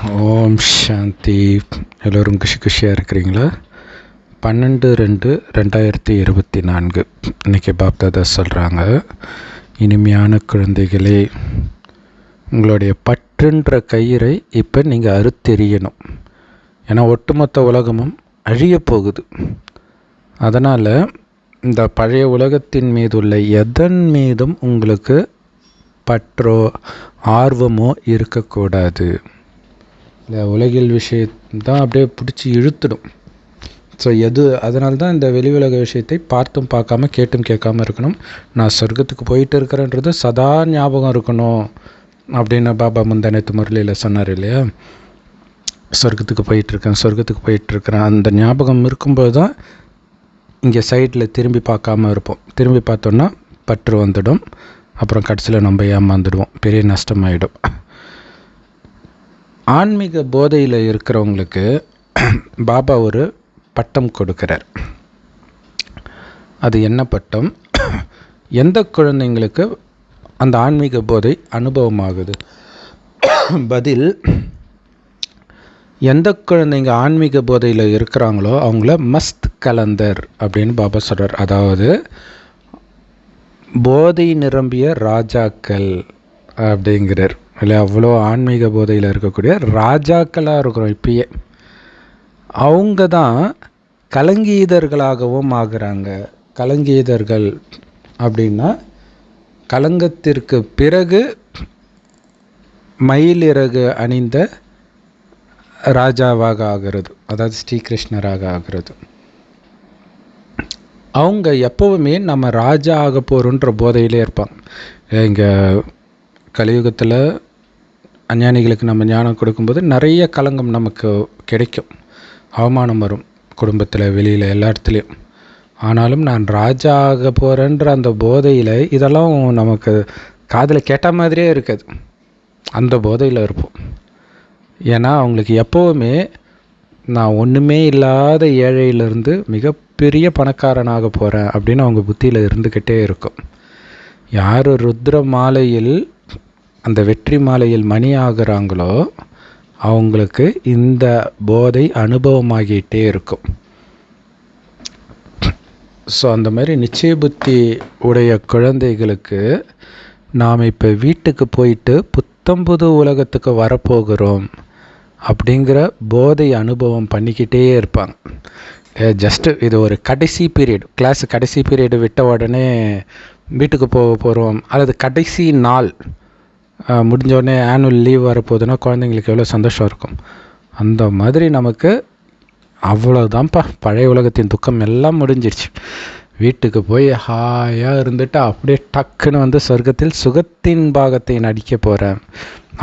ஓம் சாந்தி. எல்லோரும் குஷியாக இருக்கிறீங்களா? 12/2/2024 இன்றைக்கி பாப்தாதா சொல்கிறாங்க, இனிமையான குழந்தைகளே, உங்களுடைய பற்றுன்ற கயிறை இப்போ நீங்கள் அறுத்தெறியணும். ஏன்னா ஒட்டுமொத்த உலகமும் அழிய போகுது. அதனால் இந்த பழைய உலகத்தின் மீது உள்ள எதன் மீதும் உங்களுக்கு பற்றோ ஆர்வமோ இருக்கக்கூடாது. இந்த உலகில் விஷயத்தான் அப்படியே பிடிச்சி இழுத்துடும். ஸோ அதனால்தான் இந்த வெளி உலக விஷயத்தை பார்த்தும் பார்க்காம கேட்டும் கேட்காம இருக்கணும். நான் சொர்க்கத்துக்கு போயிட்டு இருக்கிறேன்றது சதா ஞாபகம் இருக்கணும் அப்படின்னு பாபா முந்தானத்து முரளியில் சொன்னார் இல்லையா? சொர்க்கத்துக்கு போயிட்டுருக்கிறேன் அந்த ஞாபகம் இருக்கும்போது தான் இங்கே சைடில் திரும்பி பார்க்காம இருப்போம். திரும்பி பார்த்தோன்னா பற்று வந்துடும். அப்புறம் கடைசியில் நம்ம ஏமாந்துடுவோம், பெரிய நஷ்டமாயிடும். ஆன்மீக போதையில் இருக்கிறவங்களுக்கு பாபா ஒரு பட்டம் கொடுக்கிறார். அது என்ன பட்டம்? எந்த குழந்தைங்களுக்கு அந்த ஆன்மீக போதை அனுபவமாகுது? பதில், எந்த குழந்தைங்க ஆன்மீக போதையில் இருக்கிறாங்களோ அவங்கள மஸ்த் கலந்தர் அப்படின்னு பாபா சொல்கிறார். அதாவது போதை நிரம்பிய ராஜாக்கள் அப்படிங்கிறார் இல்லை? அவ்வளோ ஆன்மீக போதையில் இருக்கக்கூடிய ராஜாக்களாக இருக்கிறோம். இப்பயே அவங்க தான் கலங்கீதர்களாகவும் ஆகிறாங்க. கலங்கீதர்கள் அப்படின்னா கலங்கத்திற்கு பிறகு மயிலிறகு அணிந்த ராஜாவாக ஆகிறது, அதாவது ஸ்ரீகிருஷ்ணராக ஆகிறது. அவங்க எப்போவுமே நம்ம ராஜா ஆக போகிறோன்ற போதையிலே இருப்பாங்க. இங்கே கலியுகத்தில் அஞ்ஞானிகளுக்கு நம்ம ஞானம் கொடுக்கும்போது நிறைய கலங்கம் நமக்கு கிடைக்கும், அவமானம் வரும், குடும்பத்தில் வெளியில் எல்லா இடத்துலையும். ஆனாலும் நான் ராஜா ஆக போகிறேன்ற அந்த போதையில் இதெல்லாம் நமக்கு காதில் கேட்ட மாதிரியே இருக்காது. அந்த போதையில் இருப்போம். ஏன்னா அவங்களுக்கு எப்போவுமே நான் ஒன்றுமே இல்லாத ஏழையிலிருந்து மிகப்பெரிய பணக்காரனாக போகிறேன் அப்படின்னு அவங்க புத்தியில் இருந்துக்கிட்டே இருக்கும். யார் ருத்ர மாலையில் அந்த வெற்றி மாலையில் மணி ஆகிறாங்களோ அவங்களுக்கு இந்த போதை அனுபவமாகிட்டே இருக்கும். ஸோ அந்த மாதிரி நிச்சய புத்தி உடைய குழந்தைகளுக்கு நாம் இப்போ வீட்டுக்கு போயிட்டு புத்தம்புது உலகத்துக்கு வரப்போகிறோம் அப்படிங்கிற போதை அனுபவம் பண்ணிக்கிட்டே இருப்பாங்க. ஜஸ்ட்டு இது ஒரு கடைசி பீரியட், கிளாஸ் கடைசி பீரியடு விட்ட உடனே வீட்டுக்கு போகிறோம், அல்லது கடைசி நாள் முடிஞ்சோடனே ஆனுவல் லீவ் வரப்போகுதுன்னா குழந்தைங்களுக்கு எவ்வளோ சந்தோஷம் இருக்கும். அந்த மாதிரி நமக்கு அவ்வளோதான்ப்பா, பழைய உலகத்தின் துக்கம் எல்லாம் முடிஞ்சிருச்சு. வீட்டுக்கு போய் ஹாயாக இருந்துட்டு அப்படியே டக்குன்னு வந்து சொர்க்கத்தில் சுகத்தின் பாகத்தை நடிக்க போகிறேன்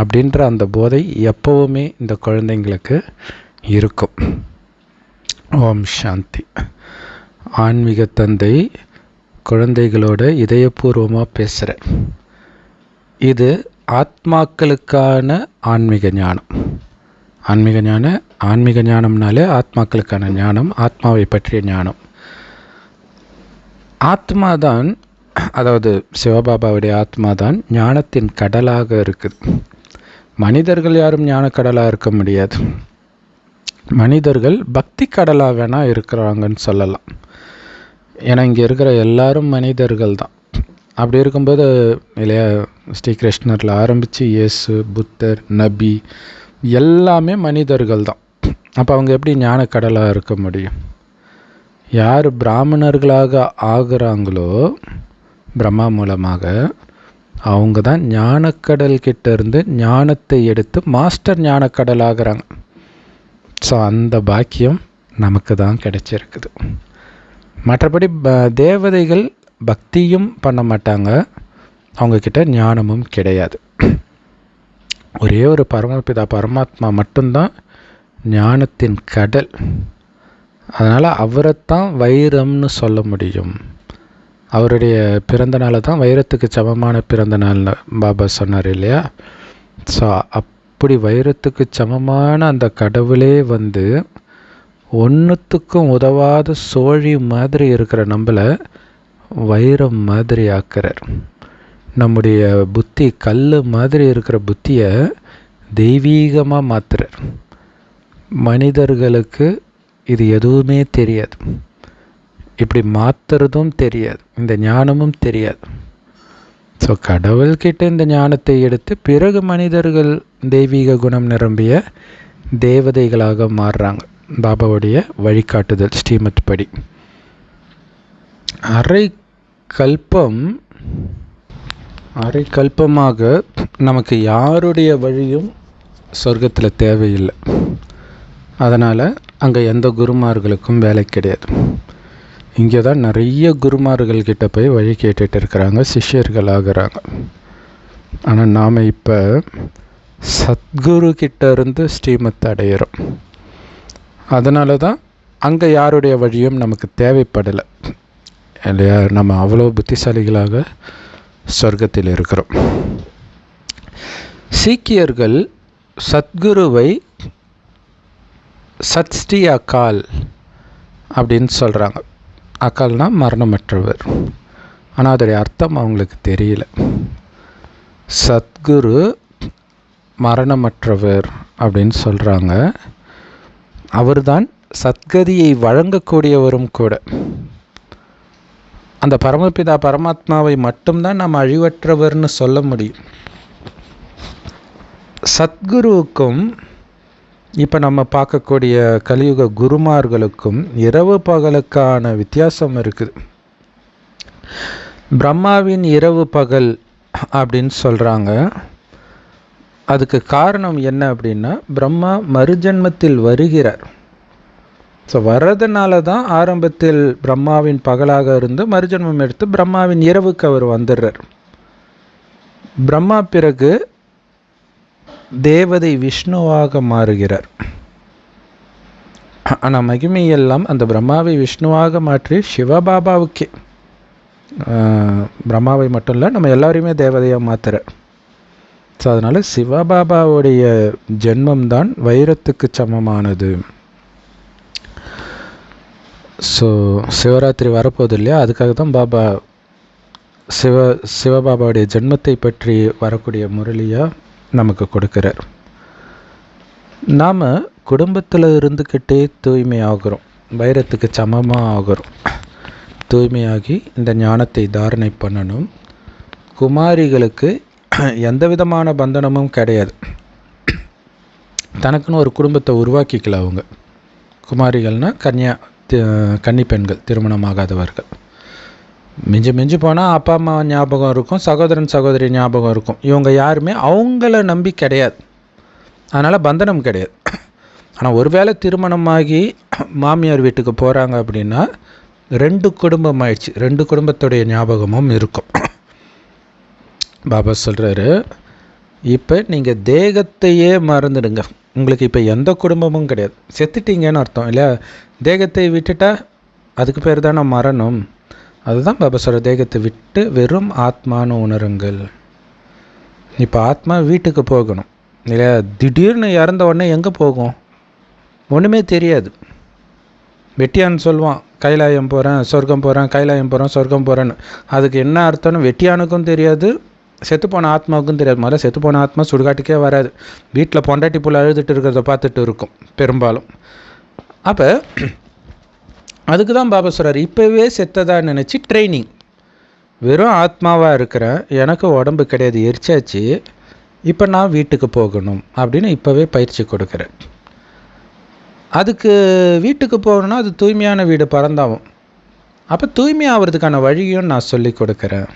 அப்படின்ற அந்த போதை எப்போவுமே இந்த குழந்தைங்களுக்கு இருக்கும். ஓம் சாந்தி. ஆன்மீக தந்தை குழந்தைகளோட இதயபூர்வமாக பேசுகிறேன். இது ஆத்மாக்களுக்கான ஆன்மீக ஞானம். ஆன்மீக ஞானம்னாலே ஆத்மாக்களுக்கான ஞானம், ஆத்மாவை பற்றிய ஞானம். ஆத்மாதான், அதாவது சிவபாபாவுடைய ஆத்மாதான் ஞானத்தின் கடலாக இருக்குது. மனிதர்கள் யாரும் ஞானக்கடலாக இருக்க முடியாது. மனிதர்கள் பக்தி கடலாக வேணால் இருக்கிறாங்கன்னு சொல்லலாம். ஏன்னா இங்கே இருக்கிற எல்லாரும் மனிதர்கள் தான். அப்படி இருக்கும்போது இல்லையா, ஸ்ரீகிருஷ்ணரில் ஆரம்பித்து இயேசு, புத்தர், நபி எல்லாமே மனிதர்கள் தான். அப்போ அவங்க எப்படி ஞானக்கடலாக இருக்க முடியும்? யார் பிராமணர்களாக ஆகிறாங்களோ பிரம்மா மூலமாக, அவங்க தான் ஞானக்கடல் கிட்டேருந்து ஞானத்தை எடுத்து மாஸ்டர் ஞானக்கடல் ஆகிறாங்க. ஸோ அந்த பாக்கியம் நமக்கு தான் கிடைச்சிருக்குது. மற்றபடி தேவதைகள் பக்தியும் பண்ண மாட்டாங்க, அவங்கக்கிட்ட ஞானமும் கிடையாது. ஒரே ஒரு பரமபிதா பரமாத்மா மட்டும்தான் ஞானத்தின் கடல். அதனால் அவரைத்தான் வைரம்னு சொல்ல முடியும். அவருடைய பிறந்த நாளை தான் வைரத்துக்கு சமமான பிறந்த நாள்னு பாபா சொன்னார் இல்லையா? ஸோ அப்படி வைரத்துக்கு சமமான அந்த கடவுளே வந்து ஒன்றுத்துக்கும் உதவாத சோழி மாதிரி இருக்கிற நம்மளை வைரம் மாதிரி ஆக்கிறார். நம்முடைய புத்தி கல் மாதிரி இருக்கிற புத்தியை தெய்வீகமாக மாற்றுறார். மனிதர்களுக்கு இது எதுவுமே தெரியாது, இப்படி மாற்றுறதும் தெரியாது, இந்த ஞானமும் தெரியாது. ஸோ கடவுள்கிட்ட இந்த ஞானத்தை எடுத்து பிறகு மனிதர்கள் தெய்வீக குணம் நிரம்பிய தேவதைகளாக மாறுறாங்க. பாபாவுடைய வழிகாட்டுதல் ஸ்ரீமத் படி. அரை கல்பமாக நமக்கு யாருடைய வழியும் சொர்க்கத்தில் தேவையில்லை. அதனால் அங்கே எந்த குருமார்களுக்கும் வேலை கிடையாது. இங்கே தான் நிறைய குருமார்கள்கிட்ட போய் வழி கேட்டுட்டு இருக்கிறாங்க, சிஷ்யர்கள் ஆகிறாங்க. ஆனால் நாம் இப்போ சத்குரு கிட்ட இருந்து ஸ்ரீமத் அடையிறோம். அதனால தான் அங்கே யாருடைய வழியும் நமக்கு தேவைப்படலை இல்லையா? நம்ம அவ்வளோ புத்திசாலிகளாக சொர்க்கத்தில் இருக்கிறோம். சீக்கியர்கள் சத்குருவை சத்ஸ்ரீ அகால் அப்படின்னு சொல்கிறாங்க. அகால்னால் மரணமற்றவர். ஆனால் அதோடைய அர்த்தம் அவங்களுக்கு தெரியல. சத்குரு மரணமற்றவர் அப்படின்னு சொல்கிறாங்க. அவர்தான் சத்கதியை வழங்கக்கூடியவரும் கூட. அந்த பரமபிதா பரமாத்மாவை மட்டும்தான் நம்ம அழிவற்றவர்னு சொல்ல முடியும். சத்குருவுக்கும் இப்போ நம்ம பார்க்கக்கூடிய கலியுக குருமார்களுக்கும் இரவு பகலுக்கான வித்தியாசம் இருக்குது. பிரம்மாவின் இரவு பகல் அப்படின்னு சொல்கிறாங்க. அதுக்கு காரணம் என்ன அப்படின்னா, பிரம்மா மறுஜன்மத்தில் வருகிறார். ஸோ வர்றதுனால தான் ஆரம்பத்தில் பிரம்மாவின் பகலாக இருந்து மறுஜன்மம் எடுத்து பிரம்மாவின் இரவுக்கு அவர் வந்துடுறார். பிரம்மா பிறகு தேவதை விஷ்ணுவாக மாறுகிறார். ஆனால் மகிமையெல்லாம் அந்த பிரம்மாவை விஷ்ணுவாக மாற்றி சிவபாபாவுக்கே, பிரம்மாவை மட்டும் இல்லை நம்ம எல்லாரையுமே தேவதையாக மாற்றுறார். ஸோ அதனால் சிவபாபாவுடைய ஜென்மம்தான் வைரத்துக்கு சமமானது. ஸோ சிவராத்திரி வரப்போகுது இல்லையா, அதுக்காக தான் பாபா சிவபாபாவுடைய ஜென்மத்தை பற்றி வரக்கூடிய முரளியாக நமக்கு கொடுக்குறார். நாம் குடும்பத்தில் இருந்துக்கிட்டே தூய்மை ஆகிறோம், வைரத்துக்கு சமமாக ஆகிறோம். தூய்மையாகி இந்த ஞானத்தை தாரணை பண்ணணும். குமாரிகளுக்கு எந்த விதமான பந்தனமும் கிடையாது. தனக்குன்னு ஒரு குடும்பத்தை உருவாக்கிக்கல அவங்க. குமாரிகள்னால் கன்னி பெண்கள், திருமணமாகாதவர்கள். மிஞ்சி போனால் அப்பா அம்மா ஞாபகம் இருக்கும், சகோதரன் சகோதரி ஞாபகம் இருக்கும். இவங்க யாருமே அவங்கள நம்பி கிடையாது, அதனால் பந்தனம் கிடையாது. ஆனால் ஒருவேளை திருமணமாகி மாமியார் வீட்டுக்கு போகிறாங்க அப்படின்னா 2 குடும்பம் ஆயிடுச்சு, 2 குடும்பத்துடைய ஞாபகமும் இருக்கும். பாபா சொல்கிறாரு, இப்போ நீங்கள் தேகத்தையே மறந்துடுங்க, உங்களுக்கு இப்போ எந்த குடும்பமும் கிடையாது, செத்துட்டீங்கன்னு அர்த்தம் இல்லை. தேகத்தை விட்டுட்டா அதுக்கு பேர் தானே மரணம். அதுதான் பாபா சொல்கிற, தேகத்தை விட்டு வெறும் ஆத்மானு உணருங்கள். இப்போ ஆத்மா வீட்டுக்கு போகணும் இல்லையா? திடீர்னு இறந்த உடனே எங்கே போகும்? ஒன்றுமே தெரியாது. வெட்டியான்னு சொல்லுவான், கைலாயம் போகிறேன் சொர்க்கம் போகிறேன், கைலாயம் போகிறேன் சொர்க்கம் போகிறேன்னு. அதுக்கு என்ன அர்த்தம்னு வெட்டியானுக்கும் தெரியாது, செத்துப்போன ஆத்மாவுக்கும் தெரியாது. முதல்ல செத்துப்போன ஆத்மா சுடுகாட்டுக்கே வராது, வீட்டில் பொண்டாட்டி புள்ள அழுதுட்டு இருக்கிறத பார்த்துட்டு இருக்கும் பெரும்பாலும். அப்போ அதுக்கு தான் பாபா சொல்கிறார், இப்போவே செத்ததாக நினச்சி ட்ரைனிங். வெறும் ஆத்மாவாக இருக்கிறேன், எனக்கு உடம்பு கிடையாது, எரிச்சாச்சு, இப்போ நான் வீட்டுக்கு போகணும் அப்படின்னு இப்போவே பயிற்சி கொடுக்குறேன். அதுக்கு வீட்டுக்கு போகணுன்னா அது தூய்மையான வீடு பறந்தாகும். அப்போ தூய்மை ஆகிறதுக்கான வழியும் நான் சொல்லி கொடுக்குறேன்.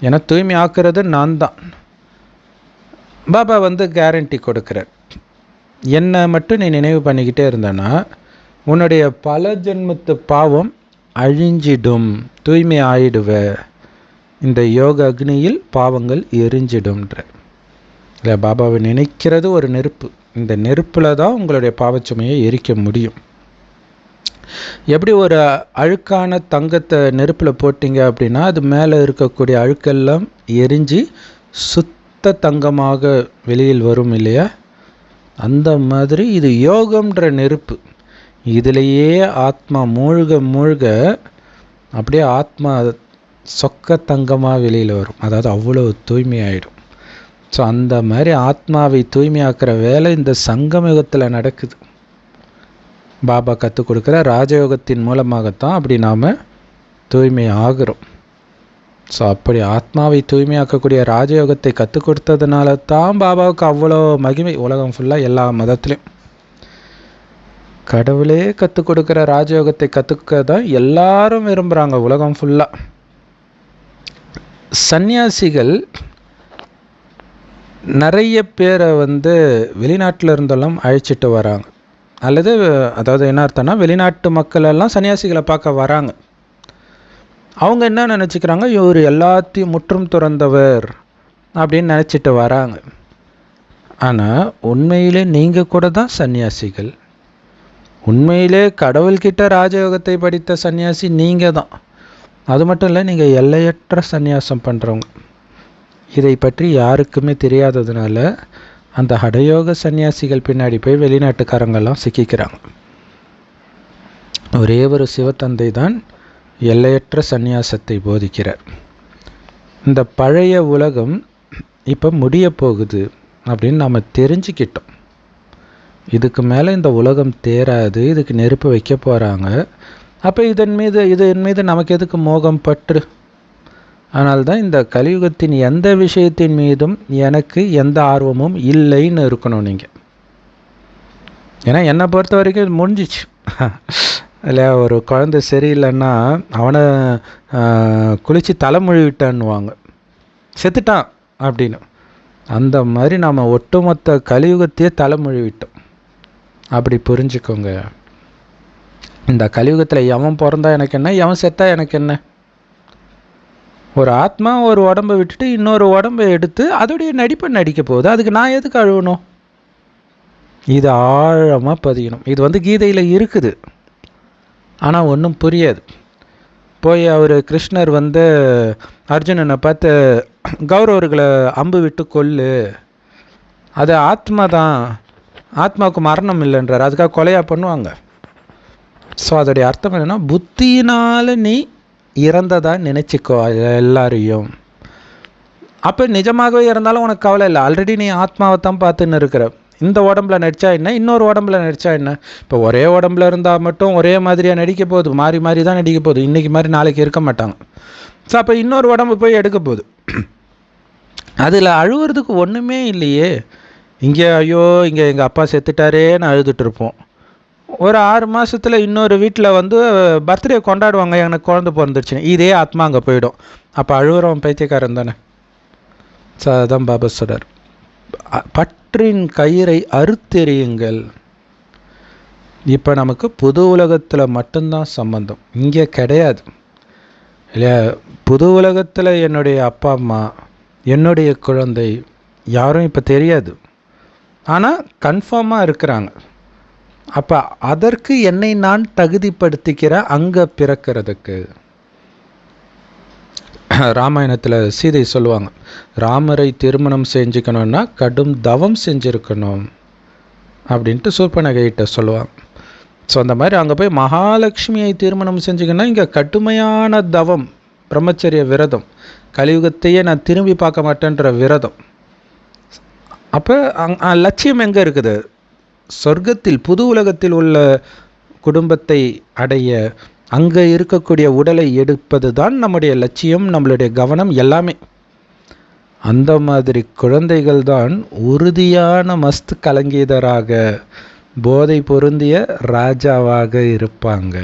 ஏன்னா தூய்மை ஆக்குறது நான் தான். பாபா கேரண்டி கொடுக்குறேன், என்னை மட்டும் நீ நினைவு பண்ணிக்கிட்டே இருந்தேன்னா உன்னுடைய பல ஜென்மத்து பாவம் அழிஞ்சிடும், தூய்மை ஆயிடுவ, இந்த யோக அக்னியில் பாவங்கள் எரிஞ்சிடும்ன்ற. இல்லை, பாபாவை நினைக்கிறது ஒரு நெருப்பு, இந்த நெருப்பில் தான் உங்களுடைய பாவச்சுமையை எரிக்க முடியும். எப்படி ஒரு அழுக்கான தங்கத்தை நெருப்பில் போட்டிங்க அப்படின்னா அது மேலே இருக்கக்கூடிய அழுக்கெல்லாம் எரிஞ்சு சுத்த தங்கமாக வெளியில் வரும் இல்லையா? அந்த மாதிரி இது யோகம்ன்ற நெருப்பு. இதிலேயே ஆத்மா மூழ்க அப்படியே ஆத்மா சொக்க தங்கமாக வெளியில் வரும். அதாவது அவ்வளோ தூய்மையாயிடும். ஸோ அந்த மாதிரி ஆத்மாவை தூய்மையாக்குற வேலை இந்த சங்கமயுகத்தில் நடக்குது. பாபா கற்றுக் கொடுக்குற ராஜயோகத்தின் மூலமாகத்தான் அப்படி நாம் தூய்மை ஆகிறோம். ஸோ அப்படி ஆத்மாவை தூய்மையாக்கக்கூடிய ராஜயோகத்தை கற்றுக் கொடுத்ததுனால தான் பாபாவுக்கு அவ்வளோ மகிமை உலகம் ஃபுல்லாக எல்லா மதத்துலேயும். கடவுளே கற்றுக் கொடுக்குற ராஜயோகத்தை கற்றுக்க தான் எல்லாரும் விரும்புகிறாங்க உலகம் ஃபுல்லாக. சந்நியாசிகள் நிறைய பேரை வெளிநாட்டில் இருந்தெல்லாம் அழைச்சிட்டு வராங்க. அல்லது அதாவது என்ன அர்த்தம்னா, வெளிநாட்டு மக்கள் எல்லாம் சன்னியாசிகளை பார்க்க வராங்க. அவங்க என்ன நினச்சிக்கிறாங்க, இவர் எல்லாத்தையும் முற்றும் துறந்தவர் அப்படின்னு நினச்சிட்டு வராங்க. ஆனால் உண்மையிலே நீங்கள் கூட தான் சன்னியாசிகள். உண்மையிலே கடவுள்கிட்ட ராஜயோகத்தை படித்த சன்னியாசி நீங்கள் தான். அது மட்டும் இல்லை, நீங்கள் எல்லையற்ற சந்நியாசம் பண்ணுறவங்க. இதை பற்றி யாருக்குமே தெரியாததுனால அந்த ஹடயோக சன்னியாசிகள் பின்னாடி போய் வெளிநாட்டுக்காரங்கெல்லாம் சிக்கிக்கிறாங்க. ஒரே ஒரு சிவத்தந்தை தான் எல்லையற்ற சந்நியாசத்தை போதிக்கிறார். இந்த பழைய உலகம் இப்போ முடிய போகுது அப்படின்னு நாம் தெரிஞ்சுக்கிட்டோம். இதுக்கு மேலே இந்த உலகம் தேராது, இதுக்கு நெருப்பு வைக்க போகிறாங்க. அப்போ இதன் மீது நமக்கு எதுக்கு மோகம் பற்று? ஆனால்தான் இந்த கலியுகத்தின் எந்த விஷயத்தின் மீதும் எனக்கு எந்த ஆர்வமும் இல்லைன்னு இருக்கணும் நீங்கள். ஏன்னா என்னை பொறுத்த வரைக்கும் இது முடிஞ்சிச்சு இல்லையா. ஒரு குழந்தை சரியில்லைன்னா அவனை குளித்து தலைமொழி விட்டான்னுவாங்க, செத்துட்டான் அப்படின்னு. அந்த மாதிரி நாம் ஒட்டுமொத்த கலியுகத்தையே தலைமொழி விட்டோம். அப்படி புரிஞ்சுக்கோங்க. இந்த கலியுகத்தில் எவன் பிறந்தா எனக்கு என்ன, எவன் செத்தா எனக்கு என்ன? ஒரு ஆத்மா ஒரு உடம்பை விட்டுட்டு இன்னொரு உடம்பை எடுத்து அதோடைய நடிப்பை நடிக்க போகுது. அதுக்கு நான் எதுக்கு அழுவணும்? இது ஆழமாக பதியணும். இது கீதையில் இருக்குது, ஆனால் ஒன்றும் புரியாது. போய் அவர் கிருஷ்ணர் அர்ஜுனனை பார்த்து கௌரவர்களை அம்பு விட்டு கொல்லு, அது ஆத்மா தான், ஆத்மாவுக்கு மரணம் இல்லைன்றார். அதுக்காக கொலையாக பண்ணுவாங்க. ஸோ அதோடைய அர்த்தம் என்னென்னா, புத்தியினால் நீ இறந்ததா நினச்சிக்கோ எல்லாரையும். அப்போ நிஜமாகவே இறந்தாலும் உனக்கு கவலை இல்லை. ஆல்ரெடி நீ ஆத்மாவை தான் பார்த்துன்னு இருக்கிற. இந்த உடம்புல நடித்தா என்ன, இன்னொரு உடம்புல நடித்தா என்ன? இப்போ ஒரே உடம்புல இருந்தால் மட்டும் ஒரே மாதிரியாக நடிக்க போகுது, மாறி மாறி தான் நடிக்க போகுது. இன்றைக்கி மாதிரி நாளைக்கு இருக்க மாட்டாங்க. ஸோ அப்போ இன்னொரு உடம்பு போய் எடுக்க போகுது. அதில் அழுவுறதுக்கு ஒன்றுமே இல்லையே. இங்கே ஐயோ இங்கே எங்கள் அப்பா செத்துட்டாரேன்னு அழுதுட்டுருப்போம். ஒரு 6 மாதத்தில் இன்னொரு வீட்டில் பர்த்டே கொண்டாடுவாங்க, எனக்கு குழந்தை பிறந்துருச்சுன்னு. இதே ஆத்மா அங்கே போயிடும். அப்போ அழுகுறவன் பைத்தியக்காரன் தானே. ஸோ அதுதான் பாபா சொல்றார், பற்றின் கயிறை அறுத்தெறியுங்கள். இப்போ நமக்கு புது உலகத்தில் மட்டும்தான் சம்பந்தம், இங்கே கிடையாது இல்லையா. புது உலகத்தில் என்னுடைய அப்பா அம்மா, என்னுடைய குழந்தை யாரும் இப்போ தெரியாது, ஆனால் கன்ஃபார்மாக இருக்கிறாங்க. அப்போ அதற்கு என்னை நான் தகுதிப்படுத்திக்கிற அங்கே பிறக்கிறதுக்கு. ராமாயணத்தில் சீதை சொல்லுவாங்க, ராமரை திருமணம் செஞ்சுக்கணுன்னா கடும் தவம் செஞ்சுருக்கணும் அப்படின்ட்டு சூர்பனகைகிட்ட சொல்லுவாங்க. ஸோ அந்த மாதிரி அங்கே போய் மகாலட்சுமியை திருமணம் செஞ்சுக்கணுன்னா இங்கே கடுமையான தவம், பிரம்மச்சரிய விரதம், கலியுகத்தையே நான் திரும்பி பார்க்க மாட்டேன்ற விரதம். அப்போ லட்சியம் எங்கே இருக்குது? சொர்க்கத்தில், புது உலகத்தில் உள்ள குடும்பத்தை அடைய அங்கே இருக்கக்கூடிய உடலை எடுப்பது தான் நம்முடைய லட்சியம், நம்மளுடைய கவனம் எல்லாமே. அந்த மாதிரி குழந்தைகள் தான் உறுதியான மஸ்த் கலங்கீதராக, போதை பொருந்திய ராஜாவாக இருப்பாங்க.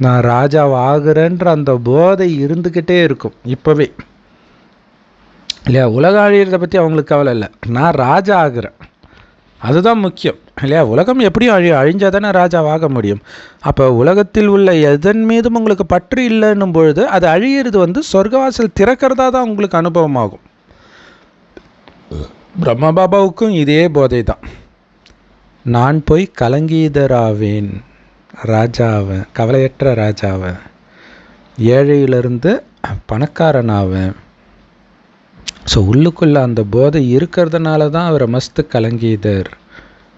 நான் ராஜாவாகிறேன்ற அந்த போதை இருந்துக்கிட்டே இருக்கும் இப்போவே இல்லையா. உலக அழியிறதை பற்றி அவங்களுக்கு கவலை இல்லை, நான் ராஜா ஆகிறேன், அதுதான் முக்கியம் இல்லையா. உலகம் எப்படியும் அழிஞ்சால் தானே ராஜாவாக முடியும். அப்போ உலகத்தில் உள்ள எதன் மீதும் உங்களுக்கு பற்று இல்லைன்னும் பொழுது அது அழியிறது சொர்க்கவாசல் திறக்கிறதா தான் உங்களுக்கு அனுபவமாகும். பிரம்மா பாபாவுக்கும் இதே போதை தான். நான் போய் கலங்கீதராவேன், ராஜாவேன், கவலையற்ற ராஜாவேன், ஏழையிலிருந்து பணக்காரனாவேன். ஸோ உள்ளுக்குள்ளே அந்த போதை இருக்கிறதுனால தான் அவரை மஸ்து கலங்கீதர்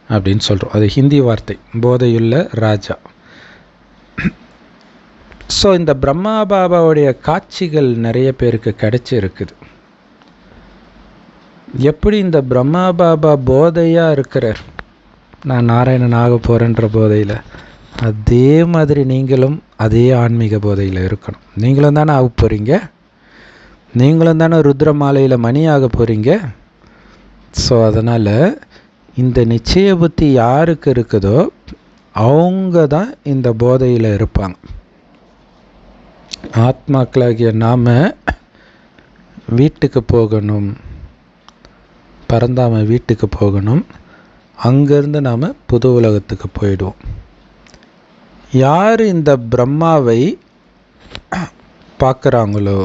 அப்படின்னு சொல்கிறோம். அது ஹிந்தி வார்த்தை, போதையுள்ள ராஜா. ஸோ இந்த பிரம்மா பாபாவுடைய காட்சிகள் நிறைய பேருக்கு கிடைச்சி இருக்குது. எப்படி இந்த பிரம்மா பாபா போதையாக இருக்கிறார், நான் நாராயணன் ஆக போகிறேன்ற போதையில், அதே மாதிரி நீங்களும் அதே ஆன்மீக போதையில் இருக்கணும். நீங்களும் தானே ஆக போகிறீங்க, நீங்களும் தானே ருத்ர மாலையில் மணி ஆக போகிறீங்க. ஸோ அதனால் இந்த நிச்சய புத்தி யாருக்கு இருக்குதோ அவங்க தான் இந்த போதையில் இருப்பாங்க. ஆத்மாக்களாகிய நாம் வீட்டுக்கு போகணும், பரந்தாம வீட்டுக்கு போகணும். அங்கேருந்து நாம் புது உலகத்துக்கு போயிடுவோம். யார் இந்த பிரம்மாவை பார்க்குறாங்களோ,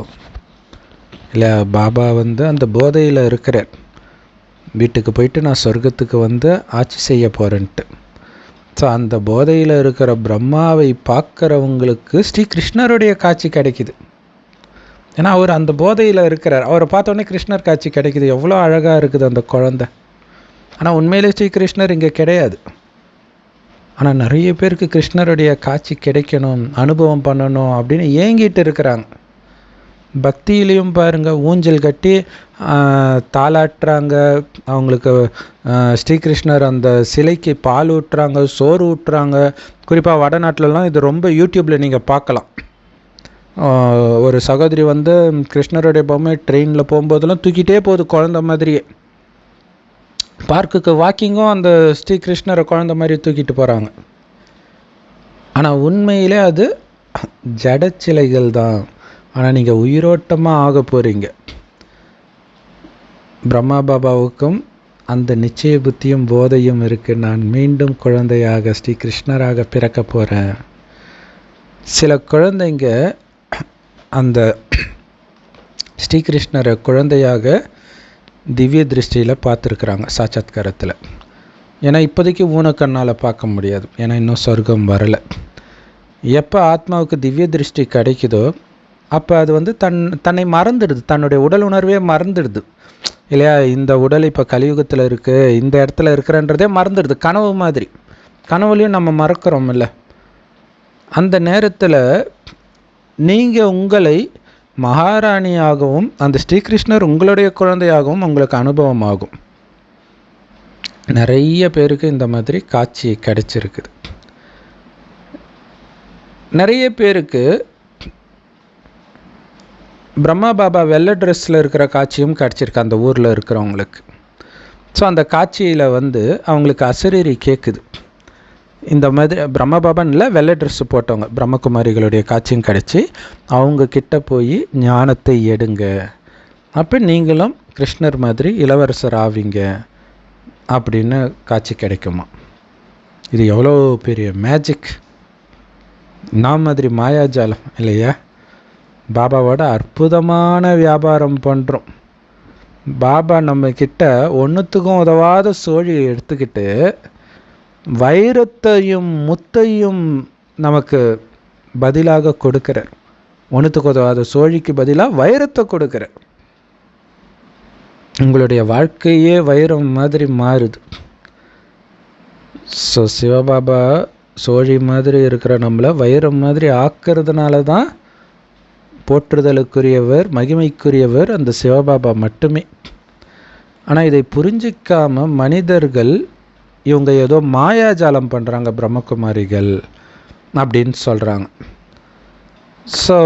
இல்லை பாபா அந்த போதையில் இருக்கிறார், வீட்டுக்கு போயிட்டு நான் சொர்க்கத்துக்கு ஆட்சி செய்ய போகிறேன்ட்டு. ஸோ அந்த போதையில் இருக்கிற பிரம்மாவை பார்க்குறவங்களுக்கு ஸ்ரீகிருஷ்ணருடைய காட்சி கிடைக்குது. ஏன்னா அவர் அந்த போதையில் இருக்கிறார். அவரை பார்த்தோன்னே கிருஷ்ணர் காட்சி கிடைக்குது. எவ்வளோ அழகாக இருக்குது அந்த குழந்தை. ஆனால் உண்மையிலே ஸ்ரீகிருஷ்ணர் இங்கே கிடையாது. ஆனால் நிறைய பேருக்கு கிருஷ்ணருடைய காட்சி கிடைக்கணும், அனுபவம் பண்ணணும் அப்படின்னு ஏங்கிட்டு இருக்கிறாங்க. பக்தியிலையும் பாருங்கள், ஊஞ்சல் கட்டி தாளாட்டுறாங்க, அவங்களுக்கு ஸ்ரீகிருஷ்ணர் அந்த சிலைக்கு பால் ஊட்டுறாங்க, சோறு ஊட்டுறாங்க. குறிப்பாக வடநாட்டிலலாம் இது ரொம்ப யூடியூப்பில் நீங்கள் பார்க்கலாம். ஒரு சகோதரி கிருஷ்ணருடைய பொம்மை ட்ரெயினில் போகும்போதெல்லாம் தூக்கிட்டே போகுது குழந்த மாதிரியே. பார்க்குக்கு வாக்கிங்கும் அந்த ஸ்ரீகிருஷ்ணரை குழந்த மாதிரி தூக்கிட்டு போகிறாங்க. ஆனால் உண்மையிலே அது ஜடச்சிலைகள் தான். ஆனால் நீங்கள் உயிரோட்டமாக ஆக போகிறீங்க. பிரம்மா பாபாவுக்கும் அந்த நிச்சய புத்தியும் போதையும் இருக்குது. நான் மீண்டும் குழந்தையாக ஸ்ரீகிருஷ்ணராக பிறக்க போகிறேன். சில குழந்தைங்க அந்த ஸ்ரீகிருஷ்ணரை குழந்தையாக திவ்ய திருஷ்டியில் பார்த்துருக்குறாங்க, சாட்சாத்காரத்தில். ஏன்னா இப்போதைக்கு ஊனக்கண்ணால் பார்க்க முடியாது, ஏன்னா இன்னும் சொர்க்கம் வரலை. எப்போ ஆத்மாவுக்கு திவ்ய திருஷ்டி கிடைக்குதோ அப்போ அது தன்னை மறந்துடுது, தன்னுடைய உடல் உணர்வே மறந்துடுது இல்லையா. இந்த உடல் இப்போ கலியுகத்தில் இருக்குது, இந்த இடத்துல இருக்கிறன்றதே மறந்துடுது. கனவு மாதிரி, கனவுலையும் நம்ம மறக்கிறோம் இல்லை. அந்த நேரத்தில் நீங்கள் உங்களை மகாராணியாகவும் அந்த ஸ்ரீகிருஷ்ணர் உங்களுடைய குழந்தையாகவும் உங்களுக்கு அனுபவம் ஆகும். நிறைய பேருக்கு இந்த மாதிரி காட்சி கிடைச்சிருக்குது. நிறைய பேருக்கு பிரம்மா பாபா வெள்ளை ட்ரெஸ்ஸில் இருக்கிற காட்சியும் கிடச்சிருக்கு அந்த ஊரில் இருக்கிறவங்களுக்கு. ஸோ அந்த காட்சியில் அவங்களுக்கு அசரீரி கேட்குது. இந்த மாதிரி பிரம்மா பாபான்னு இல்லை, வெள்ளை ட்ரெஸ்ஸு போட்டவங்க பிரம்மகுமாரிகளுடைய காட்சியும் கிடச்சி அவங்க கிட்ட போய் ஞானத்தை எடுங்க, அப்போ நீங்களும் கிருஷ்ணர் மாதிரி இளவரசர் ஆவீங்க அப்படின்னு காட்சி கிடைக்குமா. இது எவ்வளோ பெரிய மேஜிக், நான் மாதிரி மாயாஜாலம் இல்லையா. பாபாவோட அற்புதமான வியாபாரம் பண்ணுறோம். பாபா நம்மக்கிட்ட ஒன்றுத்துக்கும் உதவாத சோழியை எடுத்துக்கிட்டு வைரத்தையும் முத்தையும் நமக்கு பதிலாக கொடுக்கிறார். ஒன்றுத்துக்கு உதவாத சோழிக்கு பதிலாக வைரத்தை கொடுக்கிறார். உங்களுடைய வாழ்க்கையே வைரம் மாதிரி மாறுது. ஸோ சிவபாபா சோழி மாதிரி இருக்கிற நம்மளை வைரம் மாதிரி ஆக்கிறதுனால தான் போற்றுதலுக்குரியவர், மகிமைக்குரியவர் அந்த சிவபாபா மட்டுமே. ஆனால் இதை புரிஞ்சிக்காம மனிதர்கள் இவங்க ஏதோ மாயாஜாலம் பண்ணுறாங்க பிரம்மகுமாரிகள் அப்படின்னு சொல்கிறாங்க. ஸோ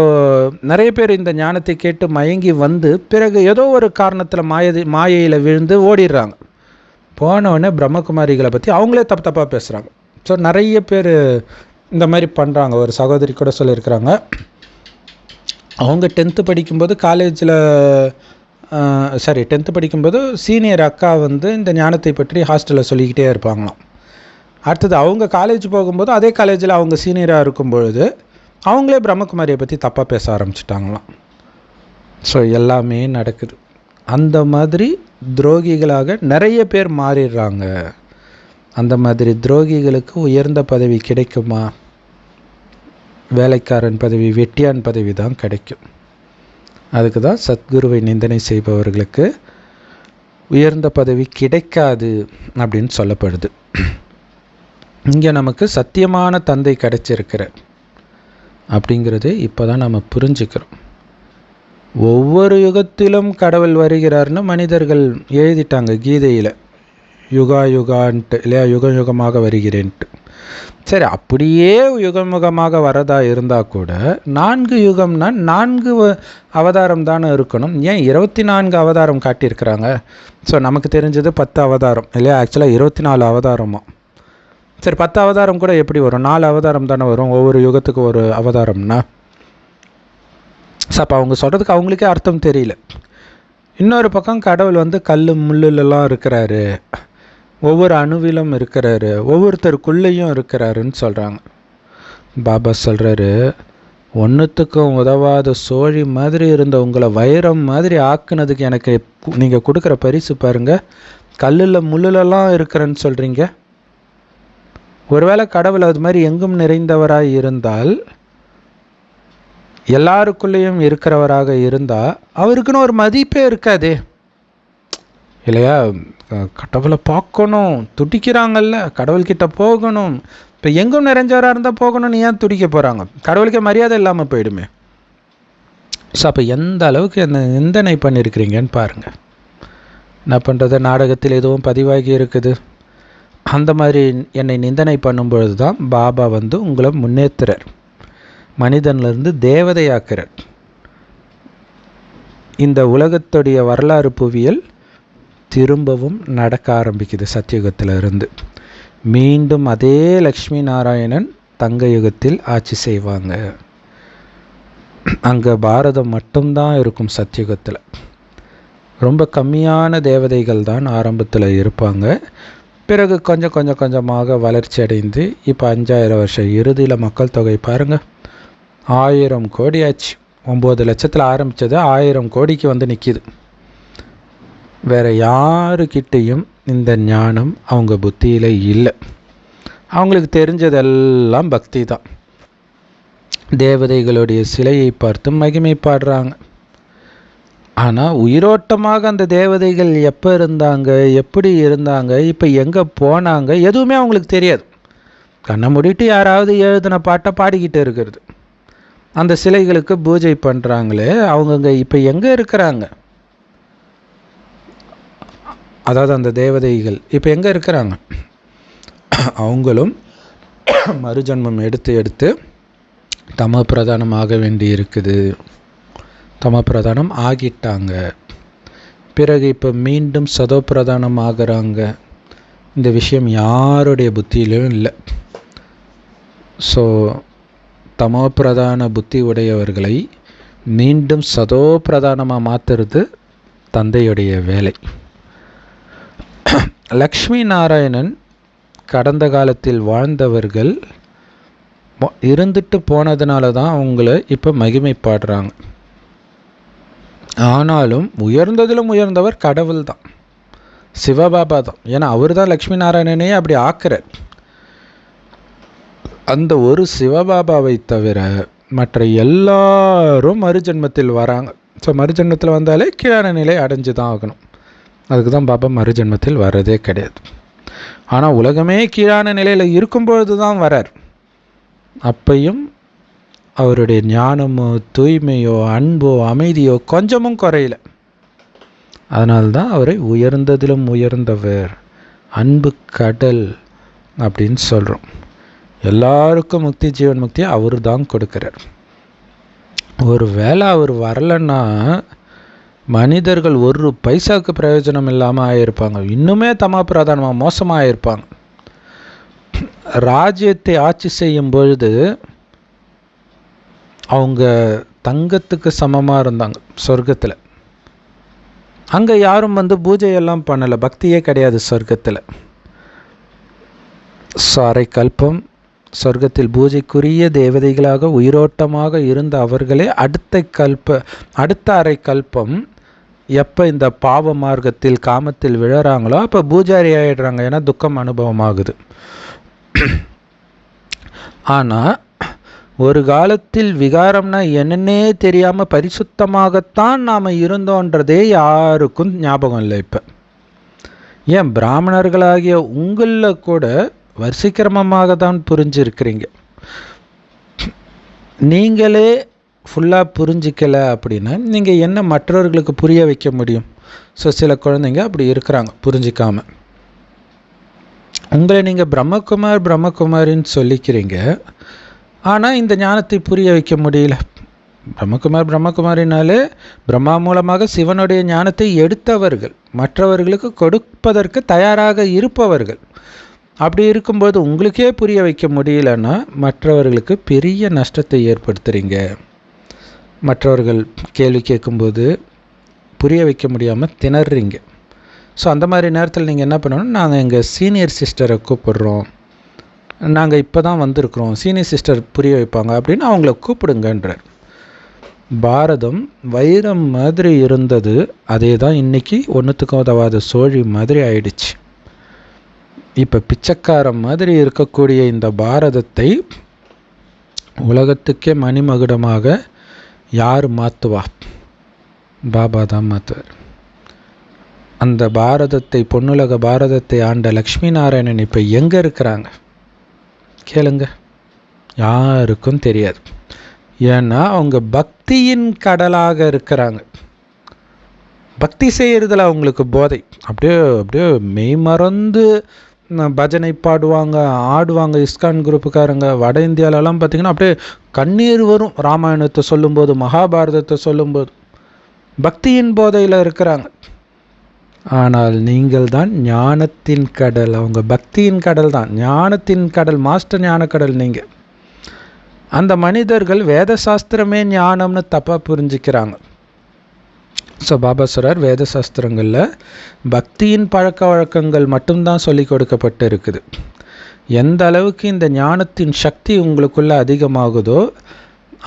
நிறைய பேர் இந்த ஞானத்தை கேட்டு மயங்கி பிறகு ஏதோ ஒரு காரணத்தில் மாயையில் விழுந்து ஓடிடுறாங்க. போனவுடனே பிரம்மகுமாரிகளை பற்றி அவங்களே தப்பாக பேசுகிறாங்க. ஸோ நிறைய பேர் இந்த மாதிரி பண்ணுறாங்க. ஒரு சகோதரி கூட சொல்லியிருக்கிறாங்க, அவங்க 10th படிக்கும்போது காலேஜில் 10th படிக்கும்போது சீனியர் அக்கா இந்த ஞானத்தை பற்றி ஹாஸ்டலில் சொல்லிக்கிட்டே இருப்பாங்களாம். அடுத்தது அவங்க காலேஜ் போகும்போது அதே காலேஜில் அவங்க சீனியராக இருக்கும்பொழுது அவங்களே பிரம்மகுமாரியை பற்றி தப்பாக பேச ஆரம்பிச்சிட்டாங்களாம். ஸோ எல்லாமே நடக்குது. அந்த மாதிரி துரோகிகளாக நிறைய பேர் மாறிடுறாங்க. அந்த மாதிரி துரோகிகளுக்கு உயர்ந்த பதவி கிடைக்குமா? வேலைக்காரன் பதவி, வெட்டியான் பதவி தான் கிடைக்கும். அதுக்கு தான் சத்குருவை நிந்தனை செய்பவர்களுக்கு உயர்ந்த பதவி கிடைக்காது அப்படின்னு சொல்லப்படுது. இங்கே நமக்கு சத்தியமான தந்தை கிடைச்சிருக்கிற அப்படிங்கிறது இப்போ தான் நம்ம புரிஞ்சுக்கிறோம். ஒவ்வொரு யுகத்திலும் கடவுள் வருகிறார்னு மனிதர்கள் எழுதிட்டாங்க கீதையில், யுகா யுகான்ட்டு இல்லையா, யுகம் யுகமாக வருகிறேன்ட்டு. சரி, அப்படியே யுகமுகமாக வரதா இருந்தால் கூட 4 யுகம்னா 4 அவதாரம் தானே இருக்கணும். ஏன் 24 அவதாரம் காட்டியிருக்கிறாங்க? ஸோ நமக்கு தெரிஞ்சது 10 அவதாரம் இல்லையா, ஆக்சுவலாக 24 அவதாரமா. சரி, 10 அவதாரம் கூட எப்படி வரும்? 4 அவதாரம் தானே வரும், ஒவ்வொரு யுகத்துக்கு ஒரு அவதாரம்னா. ஸோ அப்போ அவங்க சொல்கிறதுக்கு அவங்களுக்கே அர்த்தம் தெரியல. இன்னொரு பக்கம் கடவுள் வந்து கல் முள்ளுலலாம் இருக்கிறாரு, ஒவ்வொரு அணுவிலும் இருக்கிறாரு, ஒவ்வொருத்தருக்குள்ளேயும் இருக்கிறாருன்னு சொல்கிறாங்க. பாபா சொல்கிறாரு, ஒன்றுத்துக்கும் உதவாத சோழி மாதிரி இருந்த உங்களை வைரம் மாதிரி ஆக்குனதுக்கு எனக்கு நீங்கள் கொடுக்குற பரிசு பாருங்கள், கல்லில் முள்ளுலலாம் இருக்கிறேன்னு சொல்கிறீங்க. ஒருவேளை கடவுள் அது மாதிரி எங்கும் நிறைந்தவராக இருந்தால், எல்லாருக்குள்ளேயும் இருக்கிறவராக இருந்தால் அவருக்குன்னு ஒரு மதிப்பே இருக்காதே இல்லையா? கடவுளை பார்க்கணும் துடிக்கிறாங்கல்ல, கடவுள்கிட்ட போகணும். இப்போ எங்கும் நிறைஞ்சவராக இருந்தால் போகணும்னு ஏன் துடிக்க போகிறாங்க? கடவுளுக்கே மரியாதை இல்லாமல் போயிடுமே. ஸோ அப்போ எந்த அளவுக்கு என்ன நிந்தனை பண்ணியிருக்கிறீங்கன்னு பாருங்கள். என்ன பண்ணுறது, நாடகத்தில் எதுவும் பதிவாகி இருக்குது. அந்த மாதிரி என்னை நிந்தனை பண்ணும்பொழுது தான் பாபா வந்து உங்களை முன்னேற்றுறார், மனிதனிலிருந்து தேவதையாக்குறார். இந்த உலகத்துடைய வரலாறு புவியியல் திரும்பவும் நடக்க ஆரம்பிக்குது. சத்தியுகத்தில் இருந்து மீண்டும் அதே லக்ஷ்மி நாராயணன் தங்க யுகத்தில் ஆட்சி செய்வாங்க. அங்கே பாரதம் மட்டும்தான் இருக்கும். சத்தியுகத்தில் ரொம்ப கம்மியான தேவதைகள் தான் ஆரம்பத்தில் இருப்பாங்க. பிறகு கொஞ்சம் கொஞ்சமாக வளர்ச்சி அடைந்து இப்போ 5000 வருஷம் இறுதியில் மக்கள் தொகை பாருங்கள், 1000 கோடி ஆச்சு. 9 லட்சத்தில் ஆரம்பித்தது 1000 கோடிக்கு வந்து நிற்கிது. வேறு யாருக்கிட்டேயும் இந்த ஞானம் அவங்க புத்தியில் இல்லை. அவங்களுக்கு தெரிஞ்சதெல்லாம் பக்தி தான். தேவதைகளுடைய சிலையை பார்த்து மகிமை பாடுறாங்க. ஆனால் உயிரோட்டமாக அந்த தேவதைகள் எப்போ இருந்தாங்க, எப்படி இருந்தாங்க, இப்போ எங்கே போனாங்க, எதுவுமே அவங்களுக்கு தெரியாது. கண்ணை மூடிட்டு யாராவது எழுதின பாட்டை பாடிக்கிட்டு இருக்கிறது. அந்த சிலைகளுக்கு பூஜை பண்ணுறாங்களே, அவங்கங்க இப்போ எங்கே இருக்கிறாங்க? அதாவது அந்த தேவதைகள் இப்போ எங்கே இருக்கிறாங்க? அவங்களும் மறுஜன்மம் எடுத்து தம பிரதானம் ஆக வேண்டி இருக்குது. தம பிரதானம் ஆகிட்டாங்க. பிறகு இப்போ மீண்டும் சதோ பிரதானம் ஆகிறாங்க. இந்த விஷயம் யாருடைய புத்தியிலும் இல்லை. ஸோ தமோ பிரதான புத்தி உடையவர்களை மீண்டும் சதோ பிரதானமாக மாற்றுறது தந்தையுடைய வேலை. லக்ஷ்மி நாராயணன் கடந்த காலத்தில் வாழ்ந்தவர்கள் இருந்துட்டு போனதுனால தான் அவங்கள இப்போ மகிமை பாடுறாங்க. ஆனாலும் உயர்ந்ததிலும் உயர்ந்தவர் கடவுள் தான், சிவபாபா தான். ஏன்னா அவர் தான் லக்ஷ்மி நாராயணனே அப்படி ஆக்குறார். அந்த ஒரு சிவபாபாவை தவிர மற்ற எல்லாரும் மறுஜென்மத்தில் வராங்க. ஸோ மறுஜென்மத்தில் வந்தாலே கீழான நிலை அடைஞ்சு தான் ஆகணும். அதுக்கு தான் பாபா மறுஜென்மத்தில் வர்றதே கிடையாது. ஆனால் உலகமே கீழான நிலையில் இருக்கும்பொழுது தான் வரார். அப்பையும் அவருடைய ஞானமோ தூய்மையோ அன்போ அமைதியோ கொஞ்சமும் குறையல. அதனால்தான் அவரை உயர்ந்ததிலும் உயர்ந்தவர், அன்பு கடல் அப்படின்னு சொல்கிறோம். எல்லாருக்கும் முக்தி ஜீவன் முக்தி அவர் தான் கொடுக்கிறார். ஒரு வேளை அவர் வரலன்னா மனிதர்கள் ஒரு பைசாவுக்கு பிரயோஜனம் இல்லாமல் ஆகியிருப்பாங்க. இன்னுமே தமா பிரதானமாக மோசமாக ஆகியிருப்பாங்க. ராஜ்யத்தை ஆட்சி செய்யும் பொழுது அவங்க தங்கத்துக்கு சமமாக இருந்தாங்க சொர்க்கத்தில். அங்கே யாரும் வந்து பூஜையெல்லாம் பண்ணலை, பக்தியே கிடையாது சொர்க்கத்தில். அரை கல்பம் சொர்க்கத்தில் பூஜைக்குரிய தேவதைகளாக உயிரோட்டமாக இருந்த அவர்களே அடுத்த அரை கல்பம் எப்போ இந்த பாவ மார்க்கத்தில் காமத்தில் விழறாங்களோ அப்போ பூஜாரி ஆகிடுறாங்க. ஏன்னா துக்கம் அனுபவமாகுது. ஆனால் ஒரு காலத்தில் விகாரம்னா என்னன்னே தெரியாமல் பரிசுத்தமாகத்தான் நாம் இருந்தோன்றதே யாருக்கும் ஞாபகம் இல்லை. இப்போ ஏன் பிராமணர்களாகிய உங்களில் கூட வரிசைக்கிரமமாக தான் புரிஞ்சிருக்கிறீங்க. நீங்களே ஃபுல்லாக புரிஞ்சிக்கலை அப்படின்னா நீங்கள் என்ன மற்றவர்களுக்கு புரிய வைக்க முடியும்? ஸோ சில குழந்தைங்க அப்படி இருக்கிறாங்க புரிஞ்சிக்காமல். உங்களை நீங்கள் பிரம்மகுமாரின்னு சொல்லிக்கிறீங்க, ஆனால் இந்த ஞானத்தை புரிய வைக்க முடியல. பிரம்மகுமாரினாலே பிரம்மா மூலமாக சிவனுடைய ஞானத்தை எடுத்தவர்கள், மற்றவர்களுக்கு கொடுப்பதற்கு தயாராக இருப்பவர்கள். அப்படி இருக்கும்போது உங்களுக்கே புரிய வைக்க முடியலன்னா மற்றவர்களுக்கு பெரிய நஷ்டத்தை ஏற்படுத்துகிறீங்க. மற்றவர்கள் கேள்வி கேட்கும்போது புரிய வைக்க முடியாமல் திணறீங்க. ஸோ அந்த மாதிரி நேரத்தில் நீங்கள் என்ன பண்ணணும், நாங்கள் எங்கள் சீனியர் சிஸ்டரை கூப்பிடுறோம், நாங்கள் இப்போ தான் வந்திருக்கிறோம், சீனியர் சிஸ்டர் புரிய வைப்பாங்க அப்படின்னு அவங்கள கூப்பிடுங்கன்றார். பாரதம் வைரம் மாதிரி இருந்தது, அதே தான் இன்றைக்கி ஒன்றுத்துக்கும் உதவாத சோழி மாதிரி ஆயிடுச்சு. இப்போ பிச்சைக்காரன் மாதிரி இருக்கக்கூடிய இந்த பாரதத்தை உலகத்துக்கே மணிமகுடமாக யார் மாற்றுவா? பாபா தான் மாற்றுவார். அந்த பாரதத்தை, பொன்னுலக பாரதத்தை ஆண்ட லக்ஷ்மி நாராயணன் இப்போ எங்கே இருக்கிறாங்க கேளுங்க. யாருக்கும் தெரியாது. ஏன்னா அவங்க பக்தியின் கடலாக இருக்கிறாங்க. பக்தி செய்கிறதுல அவங்களுக்கு போதை. அப்படியே மெய் மறந்து பஜனை பாடுவாங்க, ஆடுவாங்க. இஸ்கான் குரூப்புக்காரங்க வட இந்தியாவிலலாம் பார்த்திங்கன்னா அப்படியே கண்ணீர் வரும் ராமாயணத்தை சொல்லும்போது, மகாபாரதத்தை சொல்லும்போது. பக்தியின் போதையில் இருக்கிறாங்க. ஆனால் நீங்கள் தான் ஞானத்தின் கடல், அவங்க பக்தியின் கடல் தான், ஞானத்தின் கடல், மாஸ்டர் ஞானக்கடல் நீங்கள். அந்த மனிதர்கள் வேத சாஸ்திரமே ஞானம்னு தப்பாக புரிஞ்சுக்கிறாங்க. ஸோ பாபா சொல்கிறார், வேத சாஸ்திரங்களில் பக்தியின் பழக்க வழக்கங்கள் மட்டும்தான் சொல்லி கொடுக்கப்பட்டு இருக்குது. எந்த அளவுக்கு இந்த ஞானத்தின் சக்தி உங்களுக்குள்ளே அதிகமாகுதோ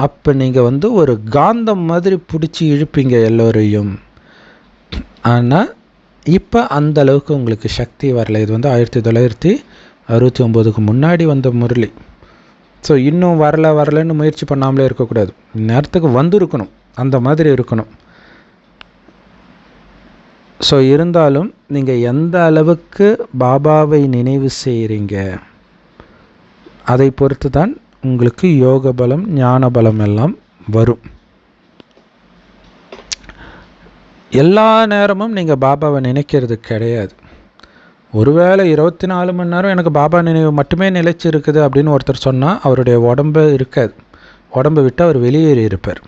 அப்போ நீங்கள் ஒரு காந்தம் மாதிரி பிடிச்சி இழுப்பீங்க எல்லோரையும். ஆனால் இப்போ அந்த அளவுக்கு உங்களுக்கு சக்தி வரல. இது 1969க்கு முன்னாடி வந்த முரளி. ஸோ இன்னும் வரலன்னு முயற்சி பண்ணாமலே இருக்கக்கூடாது. நேரத்துக்கு இருக்கணும், அந்த மாதிரி இருக்கணும். ஸோ இருந்தாலும் நீங்கள் எந்த அளவுக்கு பாபாவை நினைவு செய்கிறீங்க அதை பொறுத்து தான் உங்களுக்கு யோக பலம், ஞான பலம் எல்லாம் வரும். எல்லா நேரமும் நீங்கள் பாபாவை நினைக்கிறது கிடையாது. ஒருவேளை 24 மணி நேரம் எனக்கு பாபா நினைவு மட்டுமே நிலைச்சி இருக்குது அப்படின்னு ஒருத்தர் சொன்னால் அவருடைய உடம்பு இருக்காது. உடம்பை விட்டு அவர் வெளியேறி இருப்பார்.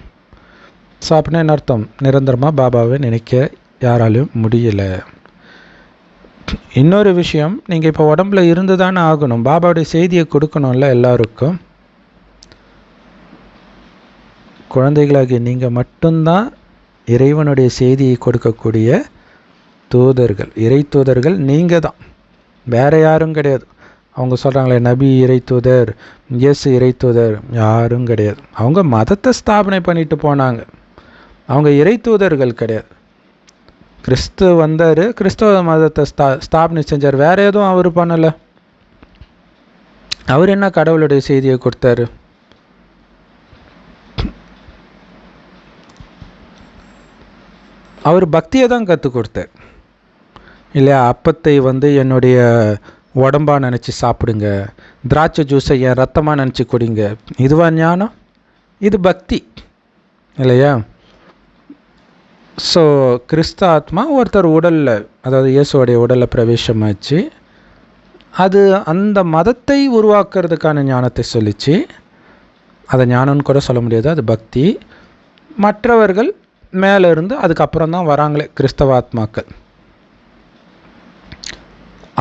ஸோ அப்படின்னா என்ன அர்த்தம்? நிரந்தரமாக பாபாவை நினைக்க யாராலையும் முடியலை. இன்னொரு விஷயம், நீங்கள் இப்போ உடம்புல இருந்து தானே ஆகணும். பாபாவுடைய செய்தியை கொடுக்கணும்ல எல்லாருக்கும். குழந்தைகளாகிய நீங்கள் மட்டும்தான் இறைவனுடைய செய்தியை கொடுக்கக்கூடிய தூதர்கள். இறை தூதர்கள் நீங்கள் தான், வேறு யாரும் கிடையாது. அவங்க சொல்கிறாங்களே நபி இறை தூதர், இயேசு இறை தூதர், யாரும் கிடையாது. அவங்க மதத்தை ஸ்தாபனை பண்ணிட்டு போனாங்க, அவங்க இறை தூதர்கள் கிடையாது. கிறிஸ்து வந்தார், கிறிஸ்தவ மதத்தை ஸ்தாபனை செஞ்சார், வேறு எதுவும் அவர் பண்ணலை. அவர் என்ன கடவுளுடைய செய்தியை கொடுத்தாரு? அவர் பக்தியை தான் கற்றுக் கொடுத்தார் இல்லையா? அப்பத்தை என்னுடைய உடம்பாக நினச்சி சாப்பிடுங்க, திராட்சை ஜூஸை என் ரத்தமாக நினச்சி குடிங்க. இதுவா ஞானம்? இது பக்தி இல்லையா? ஸோ கிறிஸ்த ஆத்மா ஒருத்தர் உடலில், அதாவது இயேசுவோடைய உடலில் பிரவேசமாச்சு, அது அந்த மதத்தை உருவாக்குறதுக்கான ஞானத்தை சொல்லிச்சு. அதை ஞானம்னு கூட சொல்ல முடியாது, அது பக்தி. மற்றவர்கள் மேலே இருந்து அதுக்கப்புறம் தான் வராங்களே கிறிஸ்தவ ஆத்மாக்கள்.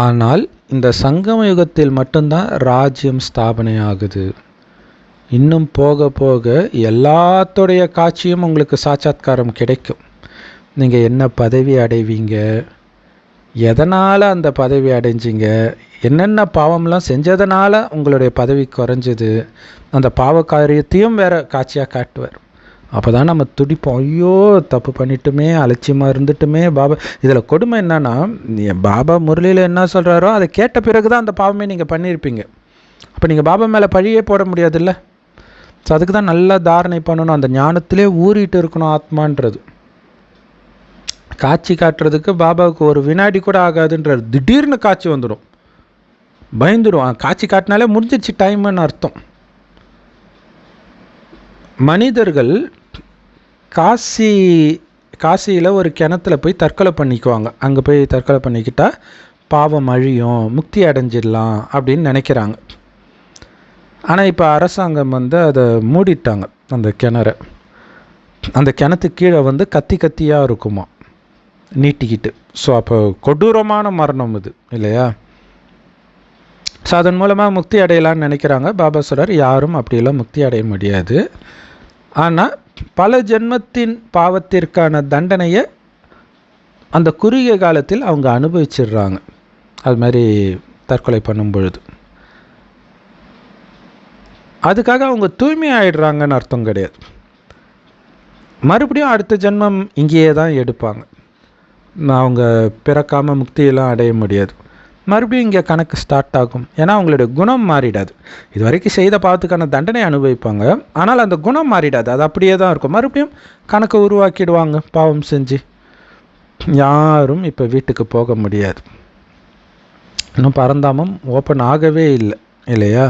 ஆனால் இந்த சங்கம யுகத்தில் மட்டும்தான் ராஜ்யம் ஸ்தாபனை ஆகுது. இன்னும் போக போக எல்லாத்துடைய காட்சியும் உங்களுக்கு சாட்சாத்காரம் கிடைக்கும். நீங்கள் என்ன பதவி அடைவீங்க, எதனால் அந்த பதவி அடைஞ்சிங்க, என்னென்ன பாவம்லாம் செஞ்சதுனால உங்களுடைய பதவி குறைஞ்சது, அந்த பாவ காரியத்தையும் வேறு காட்சியாக காட்டுவார். அப்போ தான் நம்ம துடிப்போம், ஐயோ தப்பு பண்ணிட்டுமே, அலட்சியமாக இருந்துட்டுமே. பாபா இதில் கொடுமை என்னன்னா, பாபா முரளியில் என்ன சொல்கிறாரோ அதை கேட்ட பிறகு தான் அந்த பாவமே நீங்கள் பண்ணியிருப்பீங்க. அப்போ நீங்கள் பாபா மேலே பழியே போட முடியாதுல்ல. ஸோ அதுக்கு தான் நல்லா தாரணை பண்ணணும், அந்த ஞானத்திலே ஊறிட்டு இருக்கணும் ஆத்மான்றது. காட்சி காட்டுறதுக்கு பாபாவுக்கு ஒரு வினாடி கூட ஆகாதுன்றார். திடீர்னு காட்சி வந்துடும், பயந்துடும். காட்சி காட்டினாலே முடிஞ்சிச்சு டைமுன்னு அர்த்தம். மனிதர்கள் காசியில் ஒரு கிணத்துல போய் தற்கொலை பண்ணிக்குவாங்க. அங்கே போய் தற்கொலை பண்ணிக்கிட்டால் பாவம் அழியும், முக்தி அடைஞ்சிடலாம் அப்படின்னு நினைக்கிறாங்க. ஆனால் இப்போ அரசாங்கம் அதை மூடிட்டாங்க அந்த கிணறை. அந்த கிணத்துக்கு கீழே கத்தி கத்தியாக இருக்குமா நீட்டிக்கிட்டு. ஸோ அப்போ கொடூரமான மரணம் இது இல்லையா? ஸோ அதன் மூலமாக முக்தி அடையலான்னு நினைக்கிறாங்க. பாபா சொல்கிறார், யாரும் அப்படியெல்லாம் முக்தி அடைய முடியாது. ஆனால் பல ஜென்மத்தின் பாவத்திற்கான தண்டனையை அந்த குறுகிய காலத்தில் அவங்க அனுபவிச்சிடுறாங்க. அது மாதிரி தற்கொலை பண்ணும் பொழுது அதுக்காக அவங்க தூய்மை ஆகிடுறாங்கன்னு அர்த்தம் கிடையாது. மறுபடியும் அடுத்த ஜென்மம் இங்கேயே தான் எடுப்பாங்க. அவங்க பிறக்காமல் முக்தியெல்லாம் அடைய முடியாது. மறுபடியும் இங்கே கணக்கு ஸ்டார்ட் ஆகும். ஏன்னா அவங்களுடைய குணம் மாறிடாது. இது வரைக்கும் செய்த பாவத்துக்கான தண்டனை அனுபவிப்பாங்க, ஆனால் அந்த குணம் மாறிடாது. அது அப்படியே தான் இருக்கும். மறுபடியும் கணக்கை உருவாக்கிடுவாங்க பாவம் செஞ்சு. யாரும் இப்போ வீட்டுக்கு போக முடியாது. இன்னும் பரந்தாமம் ஓப்பன் ஆகவே இல்லை இல்லையா?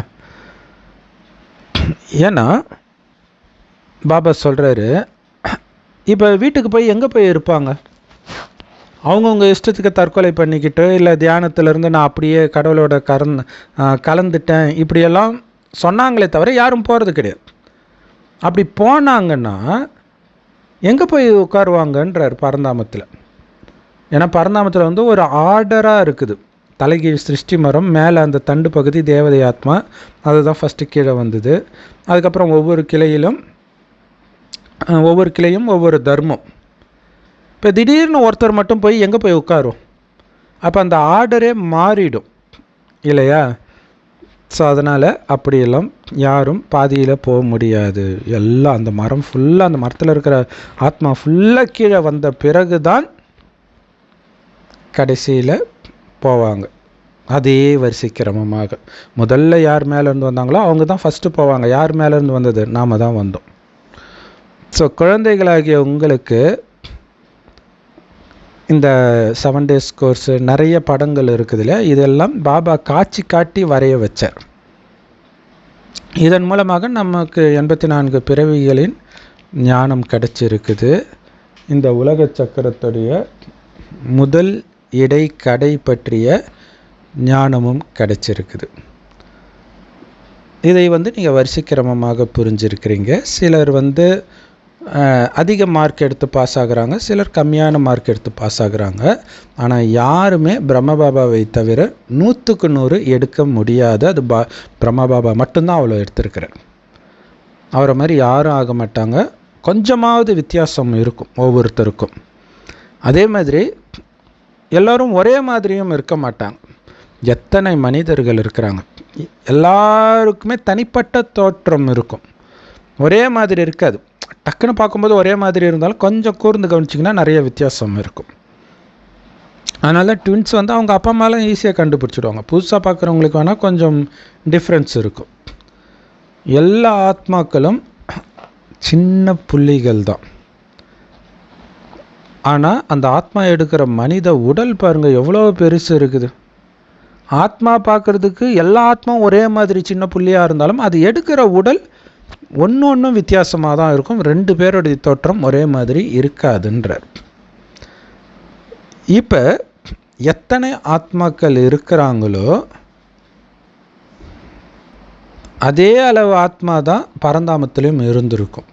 ஏன்னா பாபா சொல்கிறாரு, இப்போ வீட்டுக்கு போய் எங்கே போய் இருப்பாங்க? அவங்கவுங்க இஷ்டத்துக்கு தற்கொலை பண்ணிக்கிட்டு, இல்லை தியானத்திலேருந்து நான் அப்படியே கடவுளோட கலந்துட்டேன் இப்படியெல்லாம் சொன்னாங்களே தவிர யாரும் போகிறது கிடையாது. அப்படி போனாங்கன்னா எங்கே போய் உட்காருவாங்கன்றார் பரந்தாமத்தில். ஏன்னா பரந்தாமத்தில் ஒரு ஆர்டராக இருக்குது. தலைகீழ் சிருஷ்டி மரம், மேலே அந்த தண்டு பகுதி தேவதை ஆத்மா, அதுதான் ஃபஸ்ட்டு கீழே வந்தது. அதுக்கப்புறம் ஒவ்வொரு கிளையும் ஒவ்வொரு தர்மம். இப்போ திடீர்னு ஒருத்தர் மட்டும் போய் எங்கே போய் உட்காரும்? அப்போ அந்த ஆர்டரே மாறிடும் இல்லையா? ஸோ அதனால் அப்படியெல்லாம் யாரும் பாதியில் போக முடியாது. எல்லாம் அந்த மரம் ஃபுல்லாக, அந்த மரத்தில் இருக்கிற ஆத்மா ஃபுல்லாக கீழே வந்த பிறகு தான் கடைசியில் போவாங்க. அதே வரிசை கிரமமாக முதல்ல யார் மேலேருந்து வந்தாங்களோ அவங்க தான் ஃபஸ்ட்டு போவாங்க. யார் மேலேருந்து வந்தது? நாம் தான் வந்தோம். ஸோ குழந்தைகளாகிய உங்களுக்கு இந்த 7 days கோர்ஸு நிறைய படங்கள் இருக்குது இல்லையா? இதெல்லாம் பாபா காட்சி காட்டி வரைய வச்சார். இதன் மூலமாக நமக்கு 84 பிறவிகளின் ஞானம் கிடைச்சிருக்குது. இந்த உலக சக்கரத்துடைய முதல் இடை கடை பற்றிய ஞானமும் கிடைச்சிருக்குது. இதை நீங்கள் வரிசைக்கிரமமாக புரிஞ்சிருக்கிறீங்க. சிலர் அதிக மார்க் எடுத்து பாஸ் ஆகுறாங்க, சிலர் கம்மியான மார்க் எடுத்து பாஸ் ஆகுறாங்க. ஆனால் யாருமே பிரம்மபாபாவை தவிர 100க்கு 100 எடுக்க முடியாது. அது பிரம்மபாபா மட்டும்தான் அவ்வளோ எடுத்திருக்கிறார். அவரை மாதிரி யாரும் ஆக மாட்டாங்க. கொஞ்சமாவது வித்தியாசம் இருக்கும் ஒவ்வொருத்தருக்கும். அதே மாதிரி எல்லோரும் ஒரே மாதிரியும் இருக்க மாட்டாங்க. எத்தனை மனிதர்கள் இருக்கிறாங்க, எல்லாருக்குமே தனிப்பட்ட தோற்றம் இருக்கும். ஒரே மாதிரி இருக்காது. டக்குன்னு பார்க்கும்போது ஒரே மாதிரி இருந்தாலும் கொஞ்சம் கூர்ந்து கவனிச்சிங்கன்னா நிறைய வித்தியாசம் இருக்கும். அதனால ட்வின்ஸ் அவங்க அப்பா அம்மாலாம் ஈஸியாக கண்டுபிடிச்சிடுவாங்க. புதுசாக பார்க்குறவங்களுக்கு வேணால் கொஞ்சம் டிஃப்ரென்ஸ் இருக்கும். எல்லா ஆத்மாக்களும் சின்ன புள்ளிகள் தான். ஆனால் அந்த ஆத்மா எடுக்கிற மனித உடல் பாருங்கள் எவ்வளோ பெருசு இருக்குது. ஆத்மா பார்க்குறதுக்கு எல்லா ஆத்மாவும் ஒரே மாதிரி சின்ன புள்ளியாக இருந்தாலும் அது எடுக்கிற உடல் ஒன்றும் வித்தியாசமாக தான் இருக்கும். 2 பேருடைய தோற்றம் ஒரே மாதிரி இருக்காதுன்றார். இப்போ எத்தனை ஆத்மாக்கள் இருக்கிறாங்களோ அதே அளவு ஆத்மா தான் பரந்தாமத்திலையும் இருந்திருக்கும்.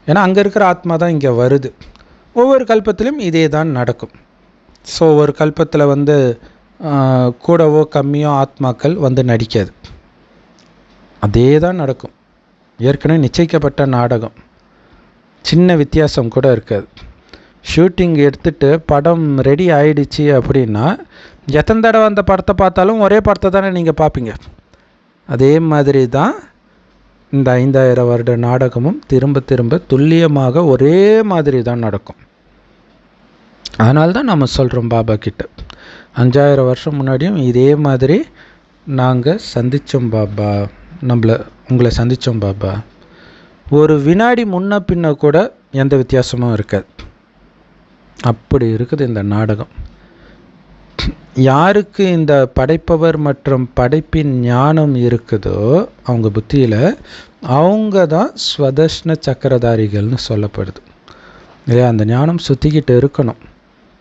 ஏன்னா அங்கே இருக்கிற ஆத்மா தான் இங்கே வருது. ஒவ்வொரு கல்பத்திலும் இதே தான் நடக்கும். ஸோ ஒரு கல்பத்தில் கூடவோ கம்மியோ ஆத்மாக்கள் நடிக்காது. அதே தான் நடக்கும். ஏற்கனவே நிச்சயிக்கப்பட்ட நாடகம். சின்ன வித்தியாசம் கூட இருக்காது. ஷூட்டிங் எடுத்துகிட்டு படம் ரெடி ஆகிடுச்சு அப்படின்னா எத்தனை தடவை அந்த படத்தை பார்த்தாலும் ஒரே படத்தை தானே நீங்கள் பார்ப்பீங்க. அதே மாதிரி தான் இந்த 5000 வருட நாடகமும் திரும்ப திரும்ப துல்லியமாக ஒரே மாதிரி தான் நடக்கும். அதனால தான் நம்ம சொல்கிறோம் பாபா கிட்ட, 5000 வருஷம் முன்னாடியும் இதே மாதிரி நாங்கள் சந்தித்தோம் பாபா, உங்களை சந்தித்தோம் பாபா. ஒரு வினாடி முன்ன பின்ன கூட எந்த வித்தியாசமும் இருக்காது. அப்படி இருக்குது இந்த நாடகம். யாருக்கு இந்த படைப்பவர் மற்றும் படைப்பின் ஞானம் இருக்குதோ அவங்க புத்தியில், அவங்க தான் ஸ்வதர்ஷ்ண சக்கரதாரிகள்னு சொல்லப்படுது இல்லையா. அந்த ஞானம் சுற்றிக்கிட்டு இருக்கணும்.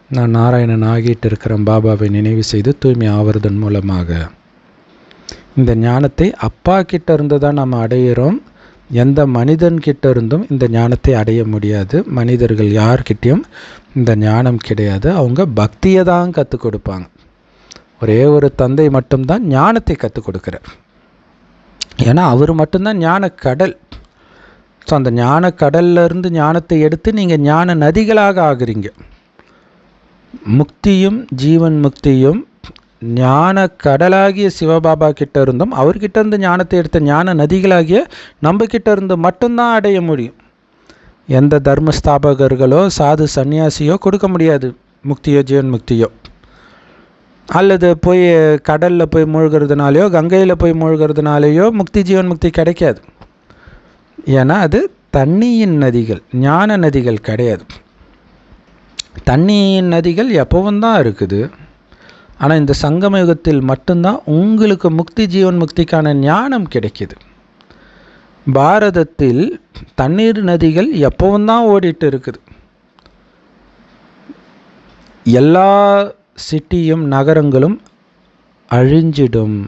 நான் நாராயணன் ஆகிட்டு இருக்கிறேன் பாபாவை நினைவு செய்து தூய்மை ஆவறதன் மூலமாக. இந்த ஞானத்தை அப்பா கிட்ட இருந்து தான் நம்ம அடையிறோம். எந்த மனிதன்கிட்ட இருந்தும் இந்த ஞானத்தை அடைய முடியாது. மனிதர்கள் யார்கிட்டையும் இந்த ஞானம் கிடையாது. அவங்க பக்தியை தான் கற்றுக் கொடுப்பாங்க. ஒரே ஒரு தந்தை மட்டும்தான் ஞானத்தை கற்றுக் கொடுக்குறார். ஏன்னா அவர் மட்டும்தான் ஞான கடல். ஸோ அந்த ஞான கடல்லிருந்து ஞானத்தை எடுத்து நீங்கள் ஞான நதிகளாக ஆகுறீங்க. முக்தியும் ஜீவன் முக்தியும் ஞான கடலாகிய சிவபாபா கிட்ட இருந்தும் அவர்கிட்ட இருந்து ஞானத்தை எடுத்த ஞான நதிகளாகிய நம்ம கிட்ட இருந்து மட்டும்தான் அடைய முடியும். எந்த தர்மஸ்தாபகர்களோ சாது சன்னியாசியோ கொடுக்க முடியாது முக்தியோ ஜீவன் முக்தியோ. அல்லது போய் கடலில் போய் மூழ்கிறதுனாலையோ கங்கையில் போய் மூழ்கிறதுனாலையோ முக்தி ஜீவன் முக்தி கிடைக்காது. ஏன்னா அது தண்ணியின் நதிகள், ஞான நதிகள் கிடையாது. தண்ணியின் நதிகள் எப்பவும் தான் இருக்குது. ஆனால் இந்த சங்கம யுகத்தில் மட்டும்தான் உங்களுக்கு முக்தி ஜீவன் முக்திக்கான ஞானம் கிடைக்கிது. பாரதத்தில் தண்ணீர் நதிகள் எப்பவும் தான் ஓடிட்டு இருக்குது. எல்லா சிட்டியும் நகரங்களும் அழிஞ்சிடும்.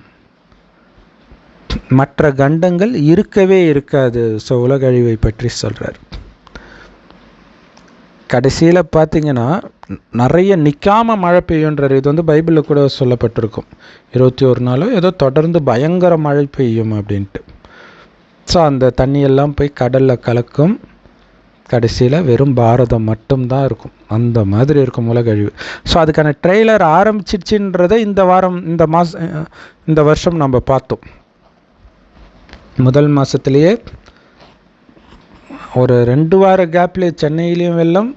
மற்ற கண்டங்கள் இருக்கவே இருக்காது. ஸோ உலக அழிவை பற்றி சொல்கிறார். கடைசியில் பார்த்தீங்கன்னா நிறைய நிற்காமல் மழை பெய்யுன்றார். இது வந்து பைபிளில் கூட சொல்லப்பட்டிருக்கும். 21 நாளோ ஏதோ தொடர்ந்து பயங்கர மழை பெய்யும் அப்படின்ட்டு. ஸோ அந்த தண்ணியெல்லாம் போய் கடலில் கலக்கும். கடைசியில் வெறும் பாரதம் மட்டும்தான் இருக்கும். அந்த மாதிரி இருக்கும் உலக அழிவு. ஸோ அதுக்கான ட்ரெய்லர் ஆரம்பிச்சிடுச்சுன்றதை இந்த வருஷம் நம்ம பார்த்தோம். முதல் மாதத்துலேயே ஒரு 2 வார கேப்லேயே சென்னையிலையும் வெள்ளம்,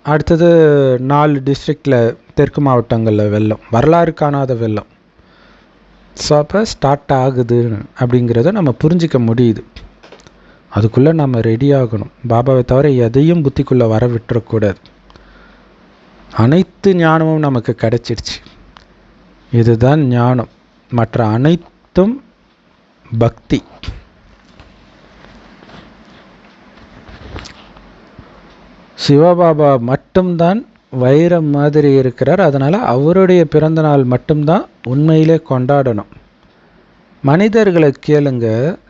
அடுத்தது 4 டிஸ்ட்ரிக்டில் தெற்கு மாவட்டங்களில் வெள்ளம், வரலாறு காணாத வெள்ளம். ஸோ அப்போ ஸ்டார்ட் ஆகுது அப்படிங்கிறத நம்ம புரிஞ்சிக்க முடியுது. அதுக்குள்ளே நம்ம ரெடி ஆகணும். பாபாவை தவிர எதையும் புத்திக்குள்ளே வர விட்டுறக்கூடாது. அனைத்து ஞானமும் நமக்கு கிடைச்சிருச்சு. இதுதான் ஞானம். மற்ற அனைத்தும் பக்தி. சிவபாபா மட்டும்தான் வைரம் மாதிரி இருக்கிறார். அதனால் அவருடைய பிறந்த நாள் மட்டும்தான் உண்மையிலே கொண்டாடணும். மனிதர்களை கேளுங்க,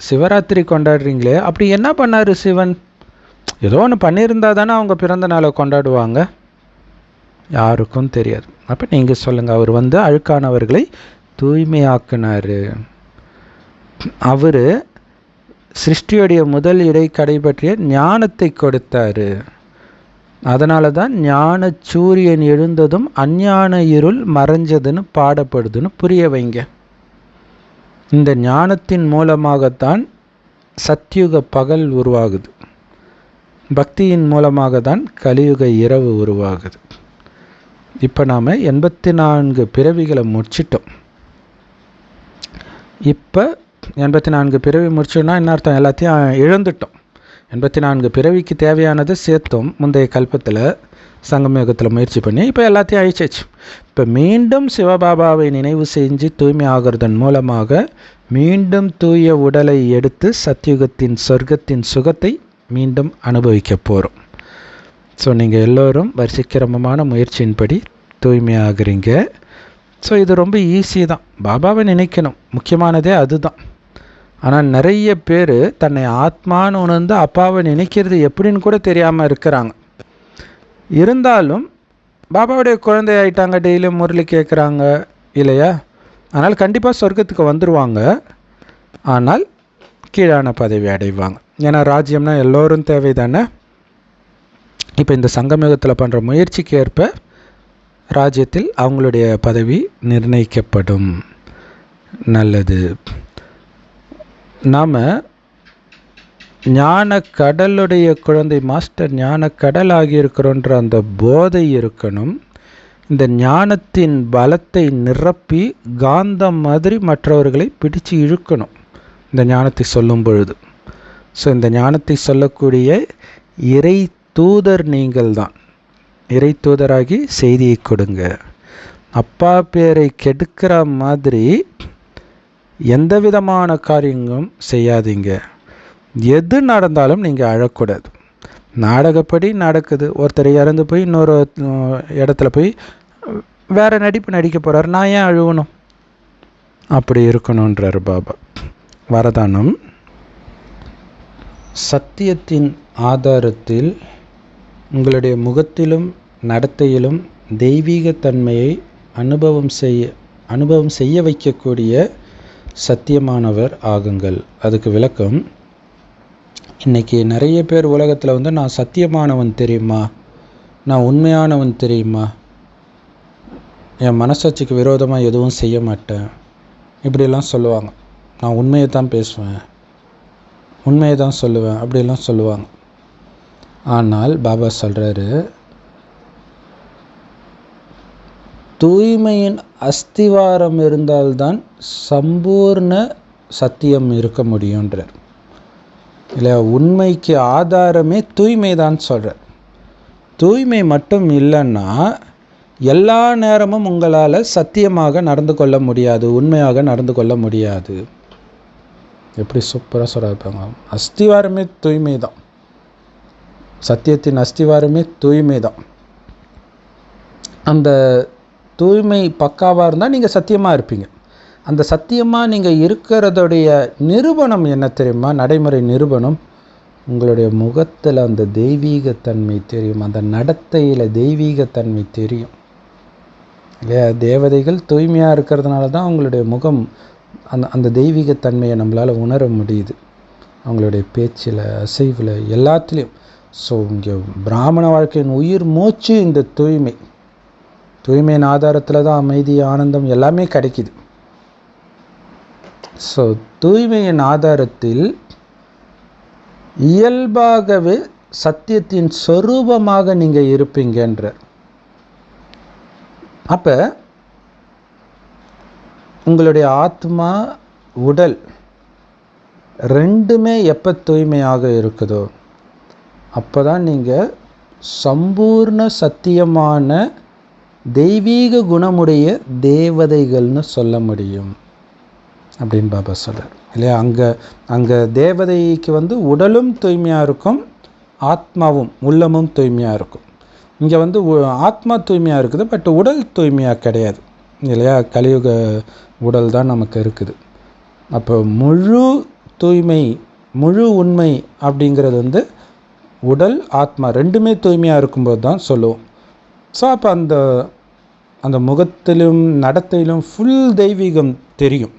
சிவராத்திரி கொண்டாடுறீங்களே, அப்படி என்ன பண்ணார் சிவன்? ஏதோ ஒன்று பண்ணியிருந்தா தானே அவங்க பிறந்த நாளை கொண்டாடுவாங்க. யாருக்கும் தெரியாது. அப்போ நீங்கள் சொல்லுங்கள், அவர் வந்து அழுக்கானவர்களை தூய்மையாக்குனார். அவர் சிருஷ்டியுடைய முதல் இடைக்கடை பற்றிய ஞானத்தை கொடுத்தார். அதனால தான் ஞான சூரியன் எழுந்ததும் அஞ்ஞான இருள் மறைஞ்சதுன்னு பாடப்படுதுன்னு புரிய வைங்க. இந்த ஞானத்தின் மூலமாகத்தான் சத்யுக பகல் உருவாகுது. பக்தியின் மூலமாக தான் கலியுக இரவு உருவாகுது. இப்போ நாம் 84 பிறவிகளை முடிச்சிட்டோம். இப்போ 84 பிறவி முடிச்சோன்னா என்ன அர்த்தம்? எல்லாத்தையும் இழந்துட்டோம். 84 பிறவிக்கு தேவையானது சேர்த்தோம் முந்தைய கல்பத்தில், சங்கமயுகத்தில் முயற்சி பண்ணி. இப்போ எல்லாத்தையும் அழிச்சாச்சு. இப்போ மீண்டும் சிவபாபாவை நினைவு செஞ்சு தூய்மை ஆகிறதன் மூலமாக மீண்டும் தூய உடலை எடுத்து சத்யுகத்தின் சொர்க்கத்தின் சுகத்தை மீண்டும் அனுபவிக்க போகிறோம். ஸோ நீங்கள் எல்லோரும் வரிசைக்கிரமமான முயற்சியின்படி தூய்மையாகிறீங்க. ஸோ இது ரொம்ப ஈஸி தான். பாபாவை நினைக்கணும், முக்கியமானதே அதுதான். ஆனால் நிறைய பேர் தன்னை ஆத்மான்னு உணர்ந்து அப்பாவை நினைக்கிறது எப்படின்னு கூட தெரியாமல் இருக்கிறாங்க. இருந்தாலும் பாபாவுடைய குழந்தை ஆகிட்டாங்க, டெய்லியும் முரளி கேட்குறாங்க இல்லையா? அதனால் கண்டிப்பாக சொர்க்கத்துக்கு வந்துடுவாங்க. ஆனால் கீழான பதவி அடைவாங்க. ஏன்னா ராஜ்யம்னா எல்லோரும் தேவை தானே. இப்போ இந்த சங்கமயுகத்தில் பண்ணுற முயற்சிக்கு ஏற்ப ராஜ்யத்தில் அவங்களுடைய பதவி நிர்ணயிக்கப்படும். நல்லது. நாம் ஞான கடலுடைய குழந்தை, மாஸ்டர் ஞான கடல் ஆகியிருக்கிறோன்ற அந்த போதை இருக்கணும். இந்த ஞானத்தின் பலத்தை நிரப்பி காந்தம் மாதிரி மற்றவர்களை பிடிச்சு இழுக்கணும் இந்த ஞானத்தை சொல்லும் பொழுது. ஸோ இந்த ஞானத்தை சொல்லக்கூடிய இறை தூதர் நீங்கள் தான். இறை தூதராகி செய்தியை கொடுங்க. அப்பா பேரை கெடுக்கிற மாதிரி எந்த விதமான காரியங்களும் செய்யாதீங்க. எது நடந்தாலும் நீங்கள் அழக்கூடாது. நாடகப்படி நடக்குது, ஒருத்தர் இறந்து போய் இன்னொரு இடத்துல போய் வேறு நடிப்பு நடிக்க போகிறார், நான் ஏன் அழுவணும்? அப்படி இருக்கணுன்றார் பாபா. வரதானம். சத்தியத்தின் ஆதாரத்தில் உங்களுடைய முகத்திலும் நடத்தையிலும் தெய்வீகத்தன்மையை அனுபவம் செய்ய வைக்கக்கூடிய சத்தியமானவர் ஆகுங்கள். அதுக்கு விளக்கம், இன்றைக்கி நிறைய பேர் உலகத்தில் நான் சத்தியமானவன் தெரியுமா, நான் உண்மையானவன் தெரியுமா, என் மனசாட்சிக்கு விரோதமாக எதுவும் செய்ய மாட்டேன், இப்படியெல்லாம் சொல்லுவாங்க. நான் உண்மையை தான் பேசுவேன், உண்மையை தான் சொல்லுவேன், அப்படியெல்லாம் சொல்லுவாங்க. ஆனால் பாபா சொல்கிறாரு, தூய்மையின் அஸ்திவாரம் இருந்தால்தான் சம்பூர்ண சத்தியம் இருக்க முடியுன்றார். இல்லை, உண்மைக்கு ஆதாரமே தூய்மை தான் சொல்கிறார். தூய்மை மட்டும் இல்லைன்னா எல்லா நேரமும் உங்களால் சத்தியமாக நடந்து கொள்ள முடியாது, உண்மையாக நடந்து கொள்ள முடியாது. எப்படி சூப்பராக சொல்கிறாங்க. அஸ்திவாரமே தூய்மை தான், சத்தியத்தின் அஸ்திவாரமே தூய்மை தான். அந்த தூய்மை பக்காவாக இருந்தால் நீங்கள் சத்தியமாக இருப்பீங்க. அந்த சத்தியமாக நீங்கள் இருக்கிறதோடைய நிரூபணம் என்ன தெரியுமா? நடைமுறை நிரூபணம், உங்களுடைய முகத்தில் அந்த தெய்வீகத்தன்மை தெரியும், அந்த நடத்தையில் தெய்வீகத்தன்மை தெரியும் இல்லையா? தேவதைகள் தூய்மையாக இருக்கிறதுனால தான் அவங்களுடைய முகம் அந்த தெய்வீகத்தன்மையை நம்மளால் உணர முடியுது, அவங்களுடைய பேச்சில், அசைவில், எல்லாத்துலேயும். ஸோ இங்கே பிராமண வாழ்க்கையின் உயிர் மூச்சு இந்த தூய்மையின் ஆதாரத்தில் தான் அமைதி, ஆனந்தம் எல்லாமே கிடைக்கிது. ஸோ தூய்மையின் ஆதாரத்தில் இயல்பாகவே சத்தியத்தின் சொரூபமாக நீங்கள் இருப்பீங்கன்ற. அப்போ உங்களுடைய ஆத்மா, உடல் ரெண்டுமே எப்போ தூய்மையாக இருக்குதோ அப்போ தான் நீங்கள் சம்பூர்ண சத்தியமான தெய்வீக குணமுடைய தேவதைகள்னு சொல்ல முடியும் அப்படின்னு பாபா சொல்கிறார் இல்லையா? அங்கே தேவதைக்கு உடலும் தூய்மையாக இருக்கும், ஆத்மாவும் உள்ளமும் தூய்மையாக இருக்கும். இங்கே ஆத்மா தூய்மையாக இருக்குது, பட் உடல் தூய்மையாக கிடையாது இல்லையா? கலியுக உடல் தான் நமக்கு இருக்குது. அப்போ முழு தூய்மை, முழு உண்மை அப்படிங்கிறது உடல், ஆத்மா ரெண்டுமே தூய்மையாக இருக்கும்போது தான் சொல்லுவோம். ஸோ அப்போ அந்த முகத்திலும் நடத்தையிலும் ஃபுல் தெய்வீகம் தெரியும்.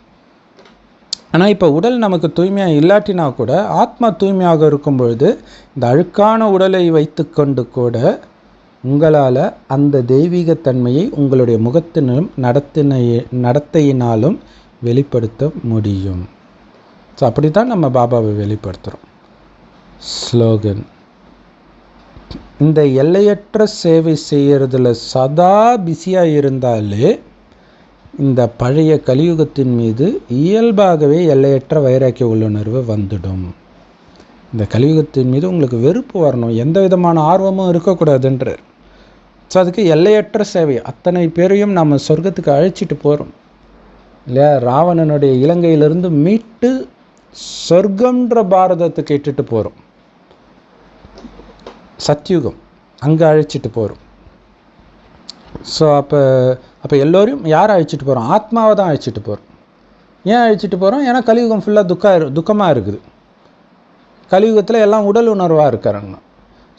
ஆனால் இப்போ உடல் நமக்கு தூய்மையாக இல்லாட்டினா கூட ஆத்மா தூய்மையாக இருக்கும்பொழுது இந்த அழுக்கான உடலை வைத்து கொண்டு கூட உங்களால் அந்த தெய்வீகத்தன்மையை உங்களுடைய முகத்தினும் நடத்தையினாலும் வெளிப்படுத்த முடியும். ஸோ அப்படி தான் நம்ம பாபாவை வெளிப்படுத்துகிறோம். ஸ்லோகன், இந்த எல்லையற்ற சேவை செய்கிறதுல சதா பிஸியாக இருந்தாலே இந்த பழைய கலியுகத்தின் மீது இயல்பாகவே எல்லையற்ற வைராக்கிய உள்ளுணர்வு வந்துடும். இந்த கலியுகத்தின் மீது உங்களுக்கு வெறுப்பு வரணும், எந்த விதமான ஆர்வமும் இருக்கக்கூடாதுன்றார். ஸோ அதுக்கு எல்லையற்ற சேவை, அத்தனை பேரையும் நம்ம சொர்க்கத்துக்கு அழைச்சிட்டு போகிறோம் இல்லையா? ராவணனுடைய இலங்கையிலிருந்து மீட்டு சொர்க்கம்ன்ற பாரதத்துக்கு இட்டுட்டு போகிறோம், சத்யுகம் அங்கே அழைச்சிட்டு போகிறோம். ஸோ அப்போ எல்லோரையும் யாரை அழைச்சிட்டு போகிறோம்? ஆத்மாவை தான் அழைச்சிட்டு போகிறோம். ஏன் அழைச்சிட்டு போகிறோம்? ஏன்னா கலியுகம் ஃபுல்லாக துக்கமாக இருக்குது. கலியுகத்தில் எல்லாம் உடல் உணர்வாக இருக்கிறாங்க.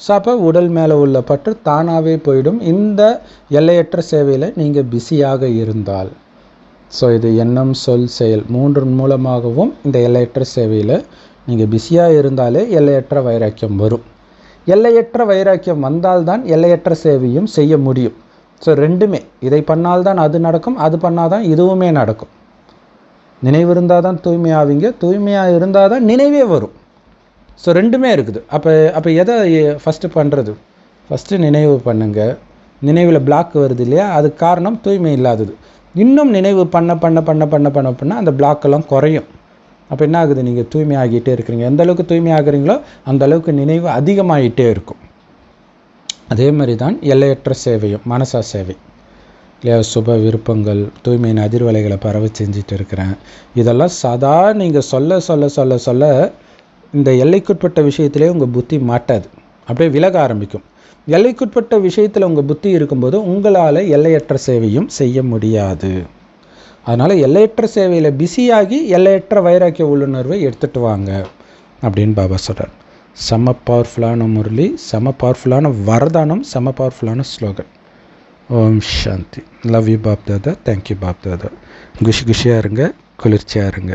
ஸோ அப்போ உடல் மேலே உள்ள பற்று தானாகவே போயிடும் இந்த எல்லையற்ற சேவையில் நீங்கள் பிஸியாக இருந்தால். ஸோ இது எண்ணம், சொல், செயல் மூன்றின் மூலமாகவும் இந்த எல்லையற்ற சேவையில் நீங்கள் பிஸியாக இருந்தாலே எல்லையற்ற வைராக்கியம் வரும். எல்லையற்ற வைராக்கியம் வந்தால்தான் எல்லையற்ற சேவையும் செய்ய முடியும். ஸோ ரெண்டுமே, இதை பண்ணால்தான் அது நடக்கும், அது பண்ணால் தான் இதுவுமே நடக்கும். நினைவு இருந்தால் தான் தூய்மையாவீங்க, தூய்மையாக இருந்தால் தான் நினைவே வரும். ஸோ ரெண்டுமே இருக்குது. அப்போ எதை ஃபஸ்ட்டு பண்ணுறது? ஃபஸ்ட்டு நினைவு பண்ணுங்கள். நினைவில் பிளாக் வருது இல்லையா? அதுக்கு காரணம் தூய்மை இல்லாதது. இன்னும் நினைவு பண்ண அந்த பிளாக்கெல்லாம் குறையும். அப்போ என்ன ஆகுது? நீங்கள் தூய்மை ஆகிட்டே இருக்கிறீங்க. எந்த அளவுக்கு தூய்மை ஆகிறீங்களோ அந்த அளவுக்கு நினைவு அதிகமாகிட்டே இருக்கும். அதே மாதிரி தான் எல்லையற்ற சேவையும், மனசா சேவை. இல்லையா, சுப விருப்பங்கள், தூய்மையின் அதிர்வலைகளை பரவ செஞ்சுட்டு இருக்கிறேன். இதெல்லாம் சதா நீங்கள் சொல்ல சொல்ல சொல்ல சொல்ல இந்த எல்லைக்குட்பட்ட விஷயத்திலே உங்கள் புத்தி மாட்டாது, அப்படியே விலக ஆரம்பிக்கும். எல்லைக்குட்பட்ட விஷயத்தில் உங்கள் புத்தி இருக்கும்போது உங்களால் எல்லையற்ற சேவையும் செய்ய முடியாது. அதனால் எல்லையற்ற சேவையில் பிஸியாகி எல்லையற்ற வைராக்கிய உள்ளுணர்வை எடுத்துகிட்டு வாங்க அப்படின்னு பாபா சொல்கிறார். செம பவர்ஃபுல்லான முரளி, செம பவர்ஃபுல்லான வரதானம், செம பவர்ஃபுல்லான ஸ்லோகன். ஓம் சாந்தி. Love you Bap Dada. Thank you Bap Dada. குஷியாக இருங்க, குளிர்ச்சியாக இருங்க.